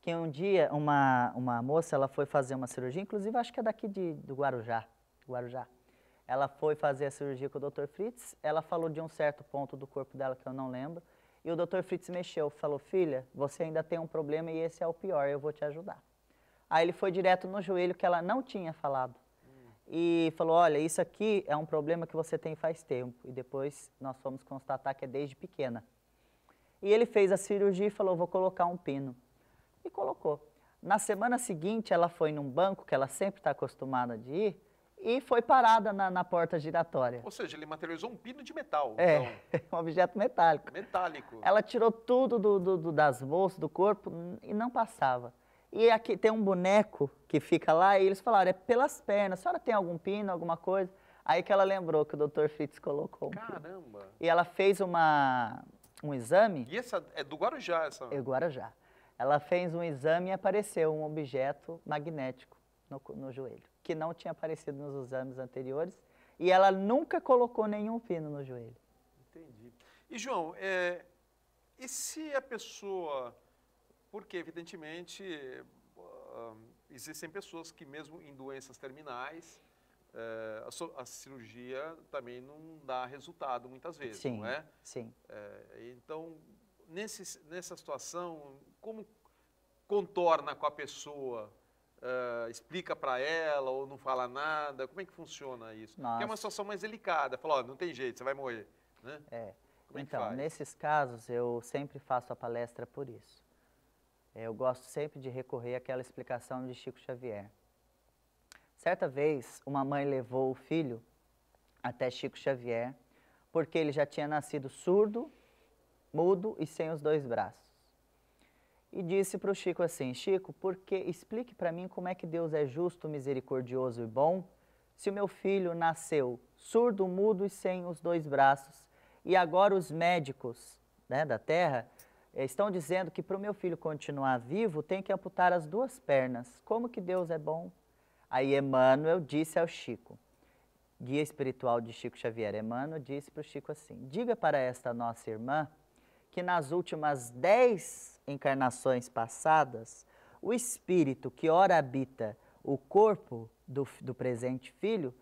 Que um dia, uma moça, ela foi fazer uma cirurgia, inclusive acho que é daqui do Guarujá. Ela foi fazer a cirurgia com o Dr. Fritz, ela falou de um certo ponto do corpo dela que eu não lembro, e o Dr. Fritz mexeu, falou, filha, você ainda tem um problema e esse é o pior, eu vou te ajudar. Aí ele foi direto no joelho que ela não tinha falado. E falou, olha, isso aqui é um problema que você tem faz tempo. E depois nós fomos constatar que é desde pequena. E ele fez a cirurgia e falou, vou colocar um pino. E colocou. Na semana seguinte, ela foi num banco, que ela sempre está acostumada de ir, e foi parada na porta giratória. Ou seja, ele materializou um pino de metal. Um objeto metálico. Metálico. Ela tirou tudo das bolsas, do corpo, e não passava. E aqui tem um boneco que fica lá, e eles falaram, é pelas pernas, a senhora tem algum pino, alguma coisa? Aí que ela lembrou que o Dr. Fritz colocou um pino. Caramba! E ela fez um exame... E essa é do Guarujá, essa? É do Guarujá. Ela fez um exame e apareceu um objeto magnético no joelho, que não tinha aparecido nos exames anteriores, e ela nunca colocou nenhum pino no joelho. Entendi. E, João, e se a pessoa... Porque, evidentemente, existem pessoas que, mesmo em doenças terminais, a cirurgia também não dá resultado muitas vezes, sim, não é? Sim. Então, nessa situação, contorna com a pessoa? Explica para ela ou não fala nada? Como é que funciona isso? Nossa. Porque é uma situação mais delicada. Fala, ó, não tem jeito, você vai morrer. Né? Como é que Então, faz? nesses casos, eu sempre faço a palestra por isso. Eu gosto sempre de recorrer àquela explicação de Chico Xavier. Certa vez, uma mãe levou o filho até Chico Xavier, porque ele já tinha nascido surdo, mudo e sem os 2 braços. E disse para o Chico assim, Chico, explique para mim como é que Deus é justo, misericordioso e bom, se o meu filho nasceu surdo, mudo e sem os 2 braços, e agora os médicos, né, da Terra estão dizendo que para o meu filho continuar vivo tem que amputar as 2 pernas. Como que Deus é bom? Aí Emmanuel disse ao Chico, guia espiritual de Chico Xavier, Emmanuel disse para o Chico assim, diga para esta nossa irmã que nas últimas 10 encarnações passadas, o espírito que ora habita o corpo do presente filho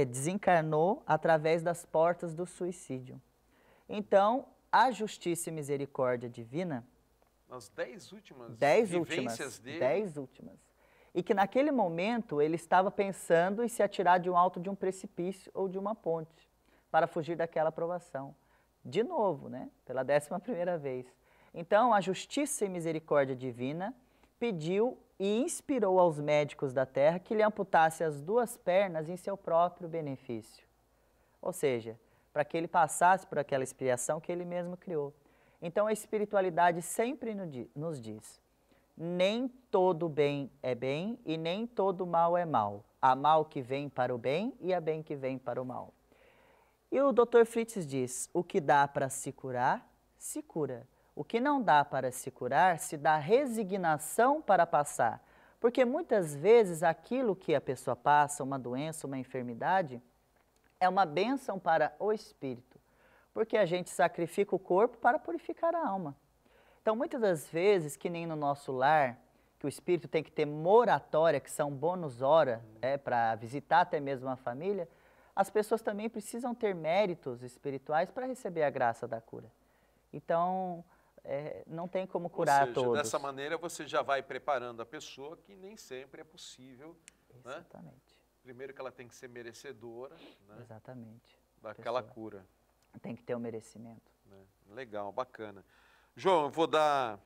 desencarnou através das portas do suicídio. Então, a justiça e misericórdia divina... Nas 10 últimas 10 vivências últimas, dele... 10 últimas. E que naquele momento ele estava pensando em se atirar de um alto de um precipício ou de uma ponte, para fugir daquela provação. De novo, né? Pela 11ª vez. Então, a justiça e misericórdia divina pediu e inspirou aos médicos da Terra que lhe amputasse as 2 pernas em seu próprio benefício. Ou seja, para que ele passasse por aquela expiação que ele mesmo criou. Então, a espiritualidade sempre nos diz, nem todo bem é bem e nem todo mal é mal. Há mal que vem para o bem e há bem que vem para o mal. E o Dr. Fritz diz, o que dá para se curar, se cura. O que não dá para se curar, se dá resignação para passar. Porque muitas vezes aquilo que a pessoa passa, uma doença, uma enfermidade, é uma bênção para o espírito. Porque a gente sacrifica o corpo para purificar a alma. Então, muitas das vezes, que nem no nosso lar, que o espírito tem que ter moratória, que são bônus hora, para visitar até mesmo a família, as pessoas também precisam ter méritos espirituais para receber a graça da cura. Então, não tem como curar a todos. Dessa maneira você já vai preparando a pessoa, que nem sempre é possível. Exatamente. Né? Primeiro que ela tem que ser merecedora, né? Exatamente. Daquela cura. Tem que ter o merecimento. Né? Legal, bacana. João, eu vou dar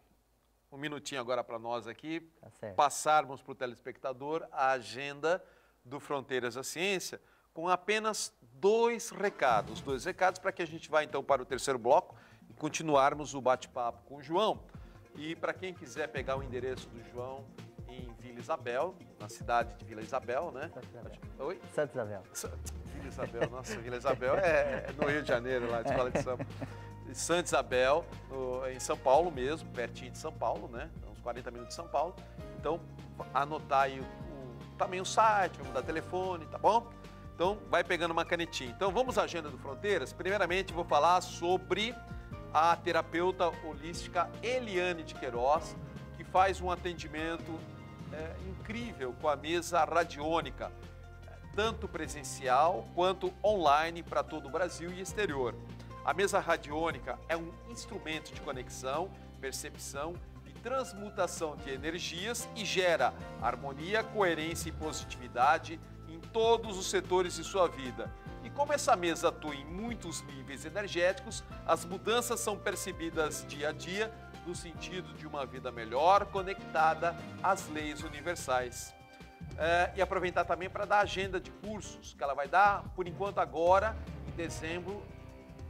um minutinho agora para nós aqui, passarmos para o telespectador a agenda do Fronteiras da Ciência, com apenas 2 recados. 2 recados para que a gente vá então para o 3º bloco e continuarmos o bate-papo com o João. E para quem quiser pegar o endereço do João em Vila Isabel, na cidade de Vila Isabel, né? Oi? Santa Isabel. Vila Isabel, nossa, Vila Isabel é no Rio de Janeiro, lá de Escola de Samba. Santa Isabel, em São Paulo mesmo, pertinho de São Paulo, né? Uns 40 minutos de São Paulo. Então, anotar aí também o site, vamos dar telefone, tá bom? Então, vai pegando uma canetinha. Então, vamos à agenda do Fronteiras. Primeiramente, vou falar sobre a terapeuta holística Eliane de Queiroz, que faz um atendimento incrível com a mesa radiônica, tanto presencial quanto online para todo o Brasil e exterior. A mesa radiônica é um instrumento de conexão, percepção e transmutação de energias e gera harmonia, coerência e positividade em todos os setores de sua vida. E como essa mesa atua em muitos níveis energéticos, as mudanças são percebidas dia a dia no sentido de uma vida melhor, conectada às leis universais. E aproveitar também para dar agenda de cursos que ela vai dar, por enquanto agora, em dezembro,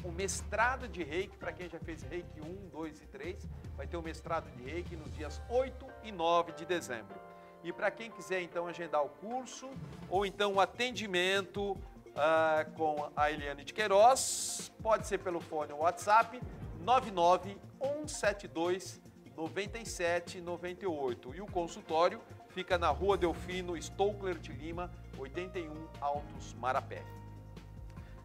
o mestrado de Reiki, para quem já fez Reiki 1, 2 e 3, vai ter o mestrado de Reiki nos dias 8 e 9 de dezembro. E para quem quiser então agendar o curso, ou então o atendimento com a Eliane de Queiroz, pode ser pelo fone ou WhatsApp 991729798. E o consultório fica na Rua Delfino Stockler de Lima, 81 Altos Marapé.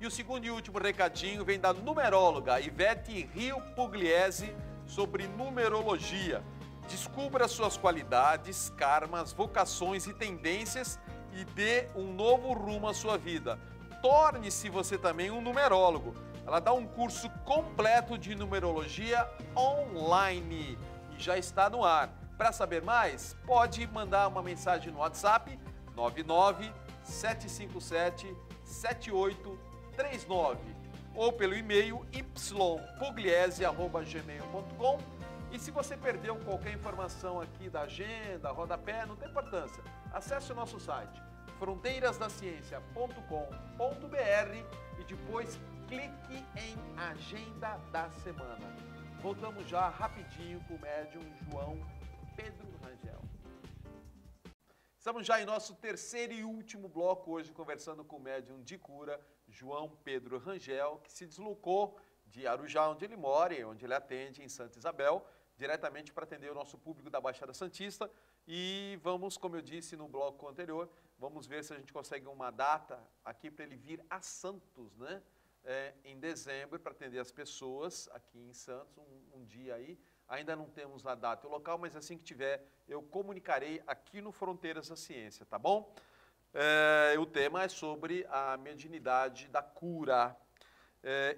E o segundo e último recadinho vem da numeróloga Ivete Rio Pugliese sobre numerologia. Descubra suas qualidades, karmas, vocações e tendências e dê um novo rumo à sua vida. Torne-se você também um numerólogo. Ela dá um curso completo de numerologia online. já está no ar. Para saber mais, pode mandar uma mensagem no WhatsApp 997577839 ou pelo e-mail ypugliese@gmail.com. E se você perdeu qualquer informação aqui da agenda, rodapé, não tem importância. Acesse o nosso site fronteirasdaciencia.com.br e depois clique em Agenda da Semana. Voltamos já rapidinho com o médium João Pedro Rangel. Estamos já em nosso terceiro e último bloco hoje conversando com o médium de cura João Pedro Rangel, que se deslocou de Arujá, onde ele mora e onde ele atende, em Santa Isabel, diretamente para atender o nosso público da Baixada Santista. E vamos, como eu disse no bloco anterior, vamos ver se a gente consegue uma data aqui para ele vir a Santos, né? Em dezembro, para atender as pessoas aqui em Santos, um dia aí. Ainda não temos a data e o local, mas assim que tiver, eu comunicarei aqui no Fronteiras da Ciência, tá bom? O tema é sobre a mediunidade da cura.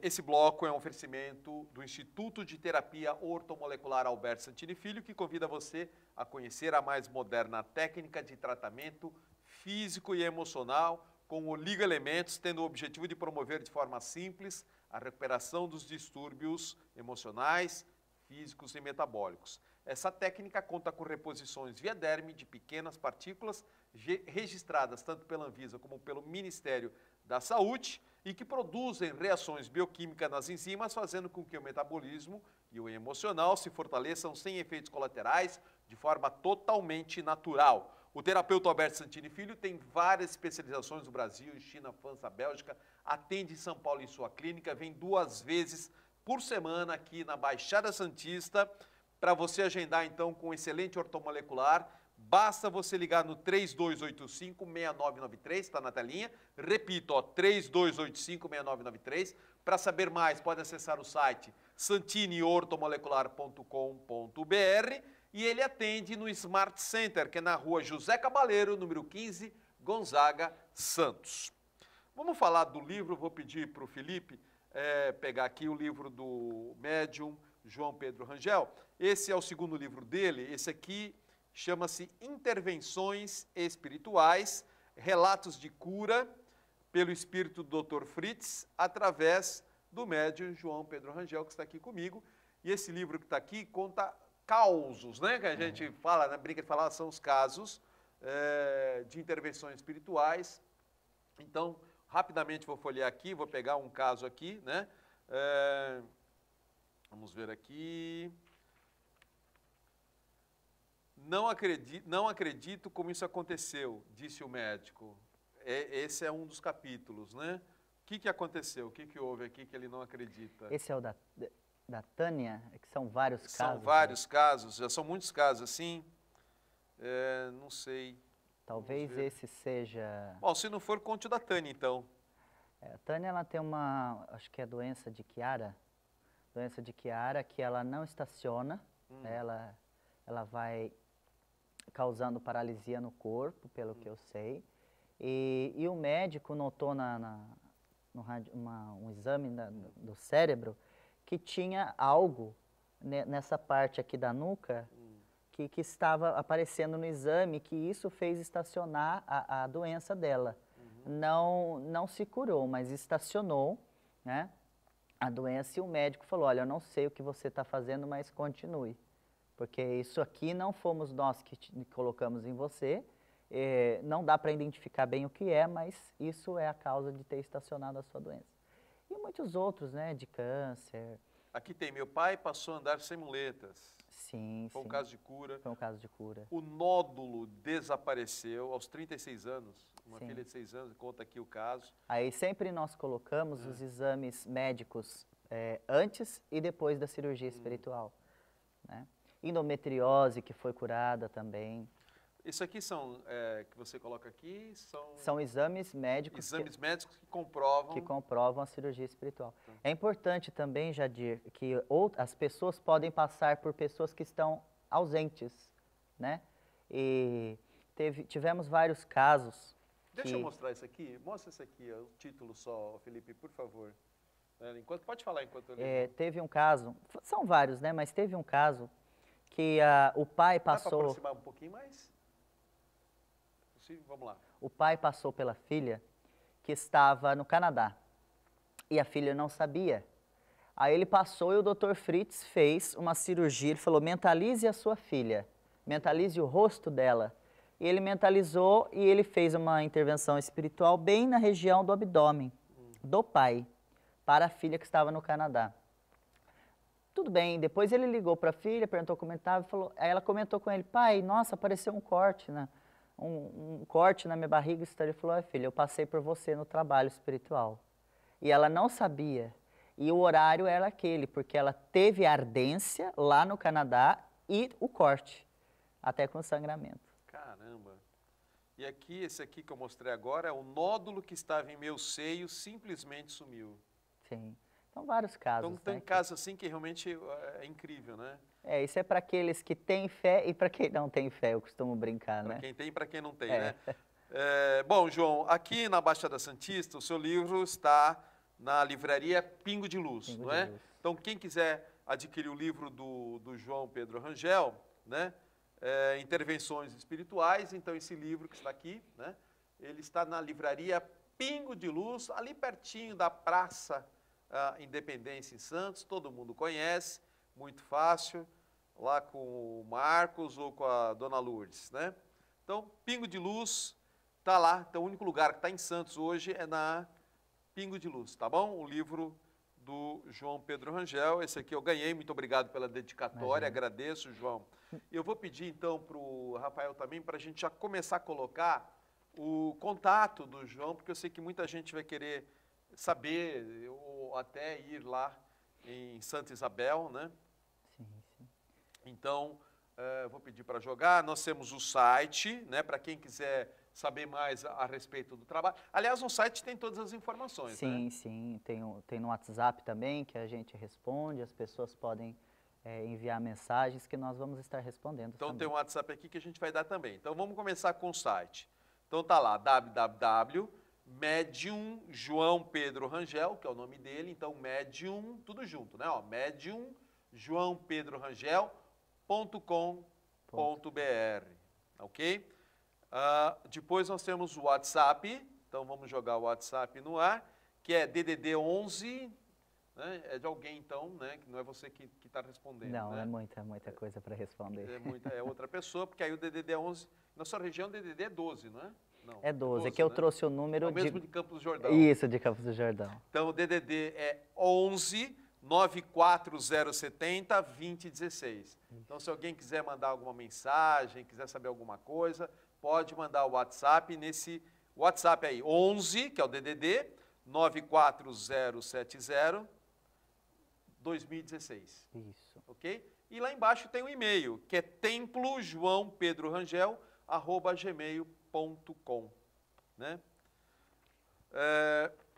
Esse bloco é um oferecimento do Instituto de Terapia Ortomolecular Alberto Santini Filho, que convida você a conhecer a mais moderna técnica de tratamento físico e emocional com oligoelementos, tendo o objetivo de promover de forma simples a recuperação dos distúrbios emocionais, físicos e metabólicos. Essa técnica conta com reposições via derme de pequenas partículas registradas tanto pela Anvisa como pelo Ministério da Saúde e que produzem reações bioquímicas nas enzimas, fazendo com que o metabolismo e o emocional se fortaleçam sem efeitos colaterais, de forma totalmente natural. O terapeuta Alberto Santini Filho tem várias especializações no Brasil, China, França, Bélgica, atende em São Paulo em sua clínica, vem 2 vezes por semana aqui na Baixada Santista. Para você agendar então com um excelente ortomolecular, basta você ligar no 3285-6993, está na telinha. Repito, 3285-6993. Para saber mais, pode acessar o site santiniortomolecular.com.br e ele atende no Smart Center, que é na rua José Cabaleiro, número 15, Gonzaga, Santos. Vamos falar do livro, vou pedir para o Felipe pegar aqui o livro do médium João Pedro Rangel. Esse é o segundo livro dele, esse aqui chama-se Intervenções Espirituais, Relatos de Cura pelo Espírito do Dr. Fritz, através do médium João Pedro Rangel, que está aqui comigo. E esse livro que está aqui conta causos, né? Que a gente fala, né? Brinca de falar, são os casos de intervenções espirituais. Então, rapidamente vou folhear aqui, vou pegar um caso aqui, né? Vamos ver aqui. Não acredito como isso aconteceu, disse o médico. Esse é um dos capítulos, né? O que aconteceu? O que houve aqui que ele não acredita? Esse é o da Tânia, que são vários casos. São vários casos, já são muitos casos assim. Não sei. Talvez esse seja... Bom, se não for, conte o da Tânia, então. A Tânia, ela tem uma, acho que é doença de Chiara. Doença de Chiara, que ela não estaciona, né? Ela vai causando paralisia no corpo, pelo que eu sei. E o médico notou um exame do cérebro que tinha algo nessa parte aqui da nuca que estava aparecendo no exame, que isso fez estacionar a doença dela. Não se curou, mas estacionou, né, a doença, e o médico falou, olha, eu não sei o que você está fazendo, mas continue. Porque isso aqui não fomos nós que colocamos em você, não dá para identificar bem o que é, mas isso é a causa de ter estacionado a sua doença. E muitos outros, né, de câncer. Aqui tem, meu pai passou a andar sem muletas. Sim, Foi um caso de cura. Foi um caso de cura. O nódulo desapareceu aos 36 anos. Uma Sim. filha de 6 anos, conta aqui o caso. Aí sempre nós colocamos os exames médicos antes e depois da cirurgia espiritual, né? Endometriose, que foi curada também. Isso aqui são, que você coloca aqui, são exames médicos. Exames médicos que comprovam... Que comprovam a cirurgia espiritual. É importante também, Jadir, que as pessoas podem passar por pessoas que estão ausentes, né? E tivemos vários casos. Deixa eu mostrar isso aqui. Mostra isso aqui, o título só, Felipe, por favor. Pode falar enquanto eu leio. Teve um caso, são vários, né? Mas teve um caso que o pai Dá para passou... aproximar um pouquinho mais? Possível? Vamos lá. O pai passou pela filha que estava no Canadá e a filha não sabia. Aí ele passou e o Dr. Fritz fez uma cirurgia, ele falou, mentalize a sua filha, mentalize o rosto dela. E ele mentalizou e ele fez uma intervenção espiritual bem na região do abdômen do pai, para a filha que estava no Canadá. Tudo bem, depois ele ligou para a filha, perguntou como estava, falou, aí ela comentou com ele, pai, nossa, apareceu um corte, né? Um corte na minha barriga. Ele falou, filha, eu passei por você no trabalho espiritual. E ela não sabia. E o horário era aquele, porque ela teve ardência lá no Canadá e o corte, até com sangramento. Caramba. E aqui, esse aqui que eu mostrei agora, é o nódulo que estava em meu seio simplesmente sumiu. Sim. Então, vários casos. Então, tem casos assim que realmente é incrível, né? Isso é para aqueles que têm fé e para quem não tem fé, eu costumo brincar, né? Para quem tem e para quem não tem, né? Bom, João, aqui na Baixada Santista, o seu livro está na livraria Pingo de Luz, não é? Então, quem quiser adquirir o livro do João Pedro Rangel, né? Intervenções Espirituais, então esse livro que está aqui, né? Ele está na livraria Pingo de Luz, ali pertinho da Praça Independência em Santos, todo mundo conhece, muito fácil, lá com o Marcos ou com a Dona Lourdes, né? Então, Pingo de Luz está lá, então o único lugar que está em Santos hoje é na Pingo de Luz, tá bom? O livro do João Pedro Rangel, esse aqui eu ganhei, muito obrigado pela dedicatória, agradeço, João. Eu vou pedir então para o Rafael também, para a gente já começar a colocar o contato do João, porque eu sei que muita gente vai querer saber, ou até ir lá em Santa Isabel, né? Sim, sim. Então, vou pedir para jogar. Nós temos o site, né? Para quem quiser saber mais a respeito do trabalho. Aliás, no site tem todas as informações, sim, né? Sim, tem no WhatsApp também, que a gente responde, as pessoas podem enviar mensagens que nós vamos estar respondendo Então, também. tem um WhatsApp aqui que a gente vai dar também. Então, vamos começar com o site. Então, tá lá, www.medium João Pedro Rangel, que é o nome dele. Então, Medium, tudo junto, né? Ó, Medium João Pedro Rangel.com.br, ok? Depois nós temos o WhatsApp, então vamos jogar o WhatsApp no ar, que é DDD 11, né? É de alguém então, né? Que não é você que está respondendo. Não, né? É muita coisa para responder. É outra pessoa, porque aí o DDD 11, na sua região o DDD é 12, não é? Não, é 12, é que eu né? trouxe o número é o mesmo de Campos do Jordão. Isso, de Campos do Jordão. Então o DDD é 11 94070 2016. Então, se alguém quiser mandar alguma mensagem, quiser saber alguma coisa, pode mandar o WhatsApp nesse WhatsApp aí, 11, que é o DDD, 94070 2016. Isso. Ok? E lá embaixo tem um e-mail, que é templojoaopedrorangel@gmail.com, né?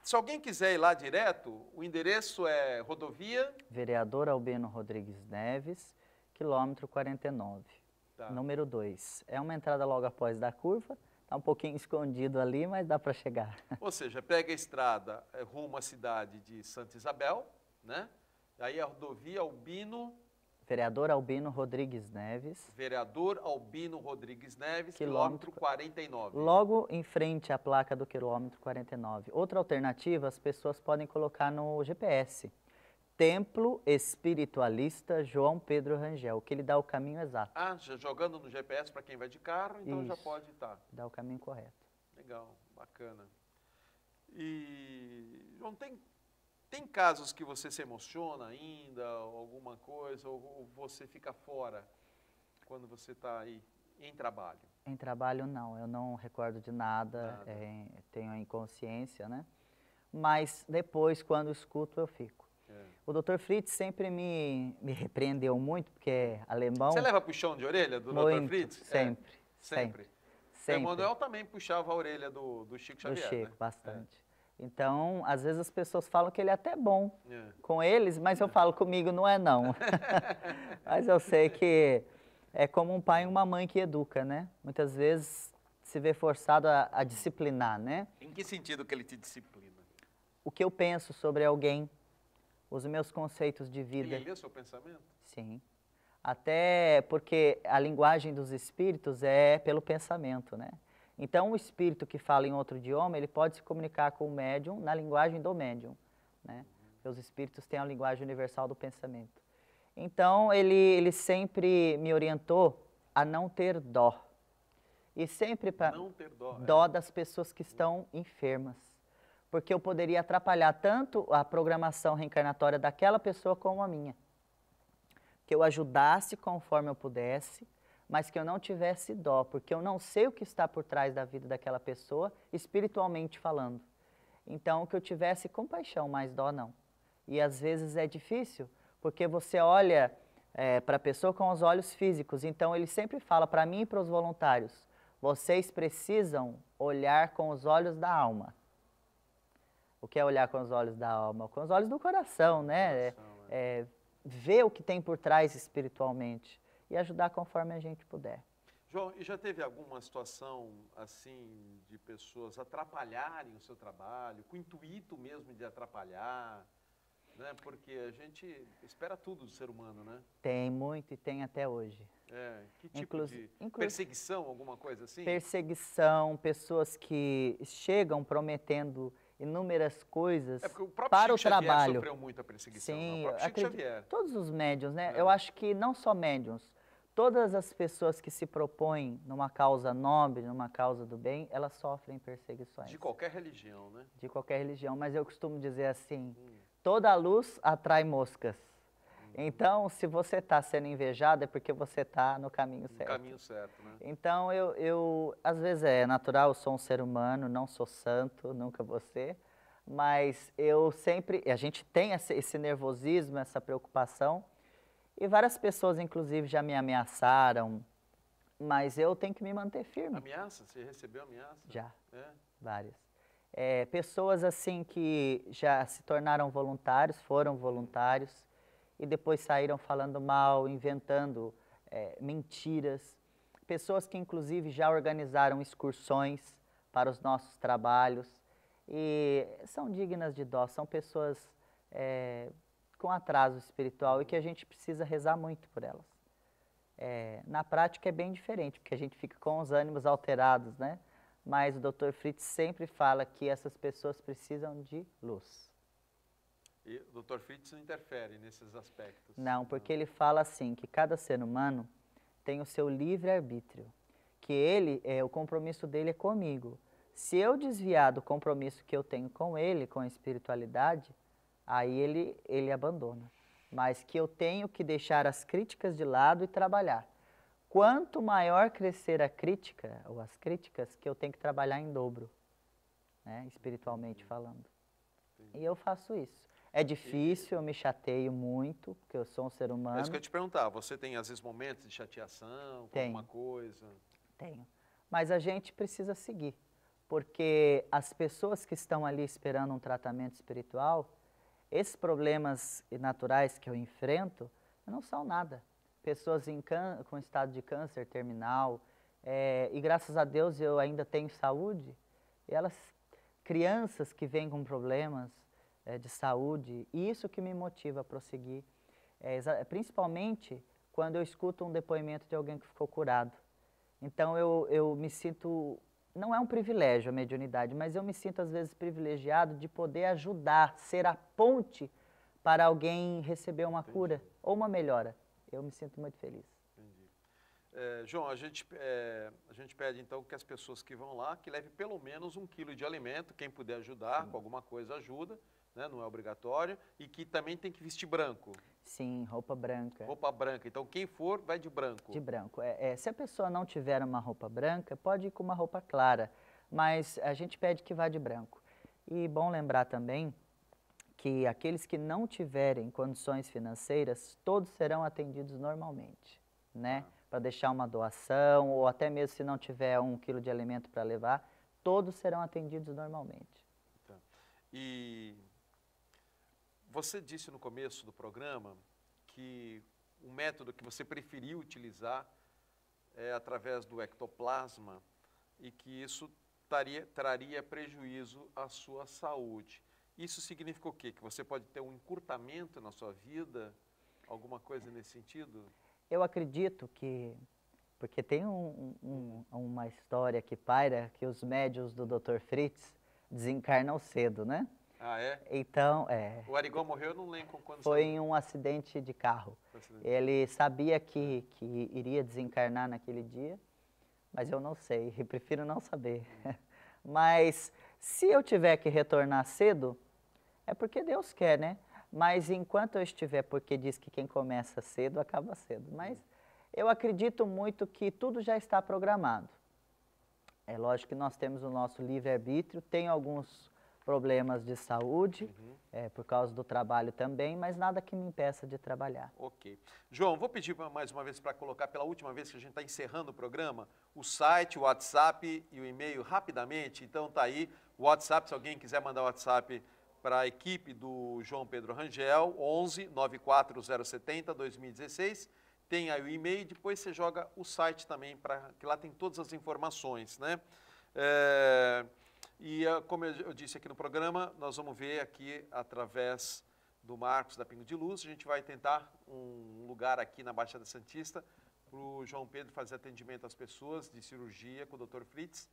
Se alguém quiser ir lá direto, o endereço é rodovia... Vereador Albino Rodrigues Neves, quilômetro 49, número 2. É uma entrada logo após da curva, está um pouquinho escondido ali, mas dá para chegar. Ou seja, pega a estrada rumo à cidade de Santa Isabel, né? Aí a rodovia Albino... Vereador Albino Rodrigues Neves. Vereador Albino Rodrigues Neves, quilômetro 49. Logo em frente à placa do quilômetro 49. Outra alternativa, as pessoas podem colocar no GPS. Templo Espiritualista João Pedro Rangel, que ele dá o caminho exato. Já jogando no GPS para quem vai de carro, então já pode estar. Dá o caminho correto. Legal, bacana. E, João, tem casos que você se emociona ainda, alguma coisa, ou você fica fora quando você está aí em trabalho? Em trabalho, não. Eu não recordo de nada. Tenho a inconsciência, né? Mas depois, quando escuto, eu fico. O Dr. Fritz sempre me repreendeu muito, porque é alemão. Você leva puxão de orelha do Dr. Fritz? Sempre. O Emanuel também puxava a orelha do Chico Xavier, do Chico, né? bastante. Então, às vezes as pessoas falam que ele é até bom com eles, mas eu falo comigo, não é não. Mas eu sei que é como um pai e uma mãe que educa, né? Muitas vezes se vê forçado a disciplinar, né? Em que sentido que ele te disciplina? O que eu penso sobre alguém, os meus conceitos de vida. Ele lê o seu pensamento? Sim. Até porque a linguagem dos espíritos é pelo pensamento, né? Então, o espírito que fala em outro idioma, ele pode se comunicar com o médium na linguagem do médium, né? Porque os espíritos têm a linguagem universal do pensamento. Então, ele sempre me orientou a não ter dó. E sempre para Não ter dó. dó das pessoas que estão enfermas. Porque eu poderia atrapalhar tanto a programação reencarnatória daquela pessoa como a minha. Que eu ajudasse conforme eu pudesse, mas que eu não tivesse dó, porque eu não sei o que está por trás da vida daquela pessoa, espiritualmente falando. Então, que eu tivesse compaixão, mas dó não. E às vezes é difícil, porque você olha para a pessoa com os olhos físicos. Então, ele sempre fala para mim e para os voluntários, vocês precisam olhar com os olhos da alma. O que é olhar com os olhos da alma? Com os olhos do coração, né? Ver o que tem por trás espiritualmente e ajudar conforme a gente puder. João, e já teve alguma situação assim de pessoas atrapalharem o seu trabalho, com o intuito mesmo de atrapalhar, né? Porque a gente espera tudo do ser humano, né? Tem muito e tem até hoje. Que tipo de perseguição, alguma coisa assim? Perseguição, pessoas que chegam prometendo inúmeras coisas porque o próprio para Chico o trabalho. Xavier sofreu muito a perseguição, Sim, não? O próprio Chico Xavier. Todos os médiuns, né? Eu acho que não só médiuns, todas as pessoas que se propõem numa causa nobre, numa causa do bem, elas sofrem perseguições. De qualquer religião, né? De qualquer religião, mas eu costumo dizer assim, toda luz atrai moscas. Então, se você está sendo invejado, é porque você está no caminho certo. No caminho certo, né? Então, eu às vezes é natural, eu sou um ser humano, não sou santo, nunca vou ser, mas a gente tem esse nervosismo, essa preocupação, e várias pessoas, inclusive, já me ameaçaram, mas eu tenho que me manter firme. Ameaça? Você recebeu ameaça? Já, várias. Pessoas assim que já se tornaram voluntários, foram voluntários, e depois saíram falando mal, inventando mentiras. Pessoas que, inclusive, já organizaram excursões para os nossos trabalhos e são dignas de dó, são pessoas com atraso espiritual e que a gente precisa rezar muito por elas. Na prática é bem diferente, porque a gente fica com os ânimos alterados, né? Mas o Dr. Fritz sempre fala que essas pessoas precisam de luz. E o Dr. Fritz não interfere nesses aspectos? Não, porque ele fala assim, que cada ser humano tem o seu livre-arbítrio, que o compromisso dele é comigo. Se eu desviar do compromisso que eu tenho com ele, com a espiritualidade, aí ele abandona. Mas que eu tenho que deixar as críticas de lado e trabalhar. Quanto maior crescer a crítica, ou as críticas, que eu tenho que trabalhar em dobro, né, espiritualmente falando. E eu faço isso. É difícil, eu me chateio muito, porque eu sou um ser humano. É isso que eu ia te perguntar, você tem às vezes momentos de chateação com alguma coisa? Tenho. Mas a gente precisa seguir, porque as pessoas que estão ali esperando um tratamento espiritual, esses problemas naturais que eu enfrento, não são nada. Pessoas com estado de câncer terminal, e graças a Deus eu ainda tenho saúde, e crianças que vêm com problemas de saúde, e isso que me motiva a prosseguir, principalmente quando eu escuto um depoimento de alguém que ficou curado. Então eu me sinto, não é um privilégio a mediunidade, mas eu me sinto às vezes privilegiado de poder ajudar, ser a ponte para alguém receber uma cura ou uma melhora. Eu me sinto muito feliz. Entendi. João, a gente pede então que as pessoas que vão lá, que levem pelo menos 1 quilo de alimento, quem puder ajudar com alguma coisa ajuda, né? Não é obrigatório, e que também tem que vestir branco. Sim, roupa branca. Roupa branca, então quem for vai de branco. De branco. Se a pessoa não tiver uma roupa branca, pode ir com uma roupa clara, mas a gente pede que vá de branco. E bom lembrar também que aqueles que não tiverem condições financeiras, todos serão atendidos normalmente, né? Para deixar uma doação, ou até mesmo se não tiver 1 quilo de alimento para levar, todos serão atendidos normalmente. Tá. E você disse no começo do programa que o método que você preferiu utilizar é através do ectoplasma e que isso traria prejuízo à sua saúde. Isso significa o quê? Que você pode ter um encurtamento na sua vida? Alguma coisa nesse sentido? eu acredito que, porque tem uma história que paira, que os médiuns do Dr. Fritz desencarnam cedo, né? Ah, é? Então, O Arigó morreu, eu não lembro quando foi saiu. em um acidente de carro. Acidente. Ele sabia que iria desencarnar naquele dia, mas eu não sei, e prefiro não saber. Mas se eu tiver que retornar cedo, é porque Deus quer, né? Mas enquanto eu estiver, porque diz que quem começa cedo, acaba cedo. Mas eu acredito muito que tudo já está programado. É lógico que nós temos o nosso livre-arbítrio, tem alguns problemas de saúde, por causa do trabalho também, mas nada que me impeça de trabalhar. Ok. João, vou pedir mais uma vez para colocar pela última vez que a gente está encerrando o programa, o site, o WhatsApp e o e-mail rapidamente. Então tá aí o WhatsApp, se alguém quiser mandar o WhatsApp para a equipe do João Pedro Rangel, 11 94070 2016. Tem aí o e-mail, depois você joga o site também, que lá tem todas as informações, né? Como eu disse aqui no programa, nós vamos ver aqui através do Marcos da Pingo de Luz, a gente vai tentar um lugar aqui na Baixada Santista para o João Pedro fazer atendimento às pessoas de cirurgia com o Dr. Fritz,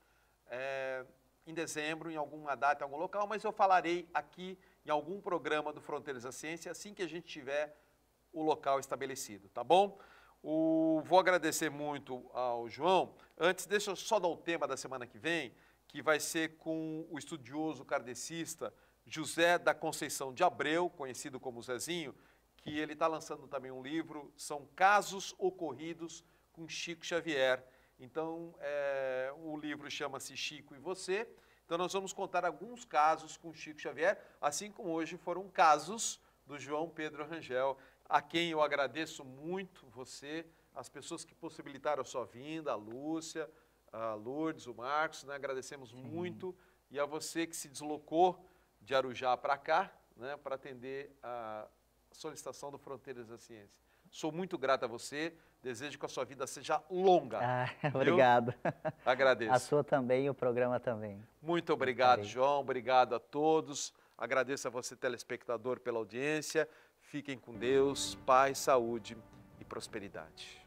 em dezembro, em alguma data, em algum local, mas eu falarei aqui em algum programa do Fronteiras da Ciência assim que a gente tiver o local estabelecido, tá bom? Vou agradecer muito ao João. Antes, deixa eu só dar o tema da semana que vem, que vai ser com o estudioso kardecista José da Conceição de Abreu, conhecido como Zezinho, que ele está lançando também um livro, são casos ocorridos com Chico Xavier. Então, o livro chama-se Chico e Você. Então, nós vamos contar alguns casos com Chico Xavier, assim como hoje foram casos do João Pedro Rangel, a quem eu agradeço muito, você, as pessoas que possibilitaram a sua vinda, a Lúcia, a Lourdes, o Marcos, né? Agradecemos muito, e a você que se deslocou de Arujá para cá, né, para atender a solicitação do Fronteiras da Ciência. Sou muito grato a você, desejo que a sua vida seja longa. Obrigado. Agradeço. A sua também e o programa também. Muito obrigado, João, obrigado a todos. Agradeço a você, telespectador, pela audiência. Fiquem com Deus, paz, saúde e prosperidade.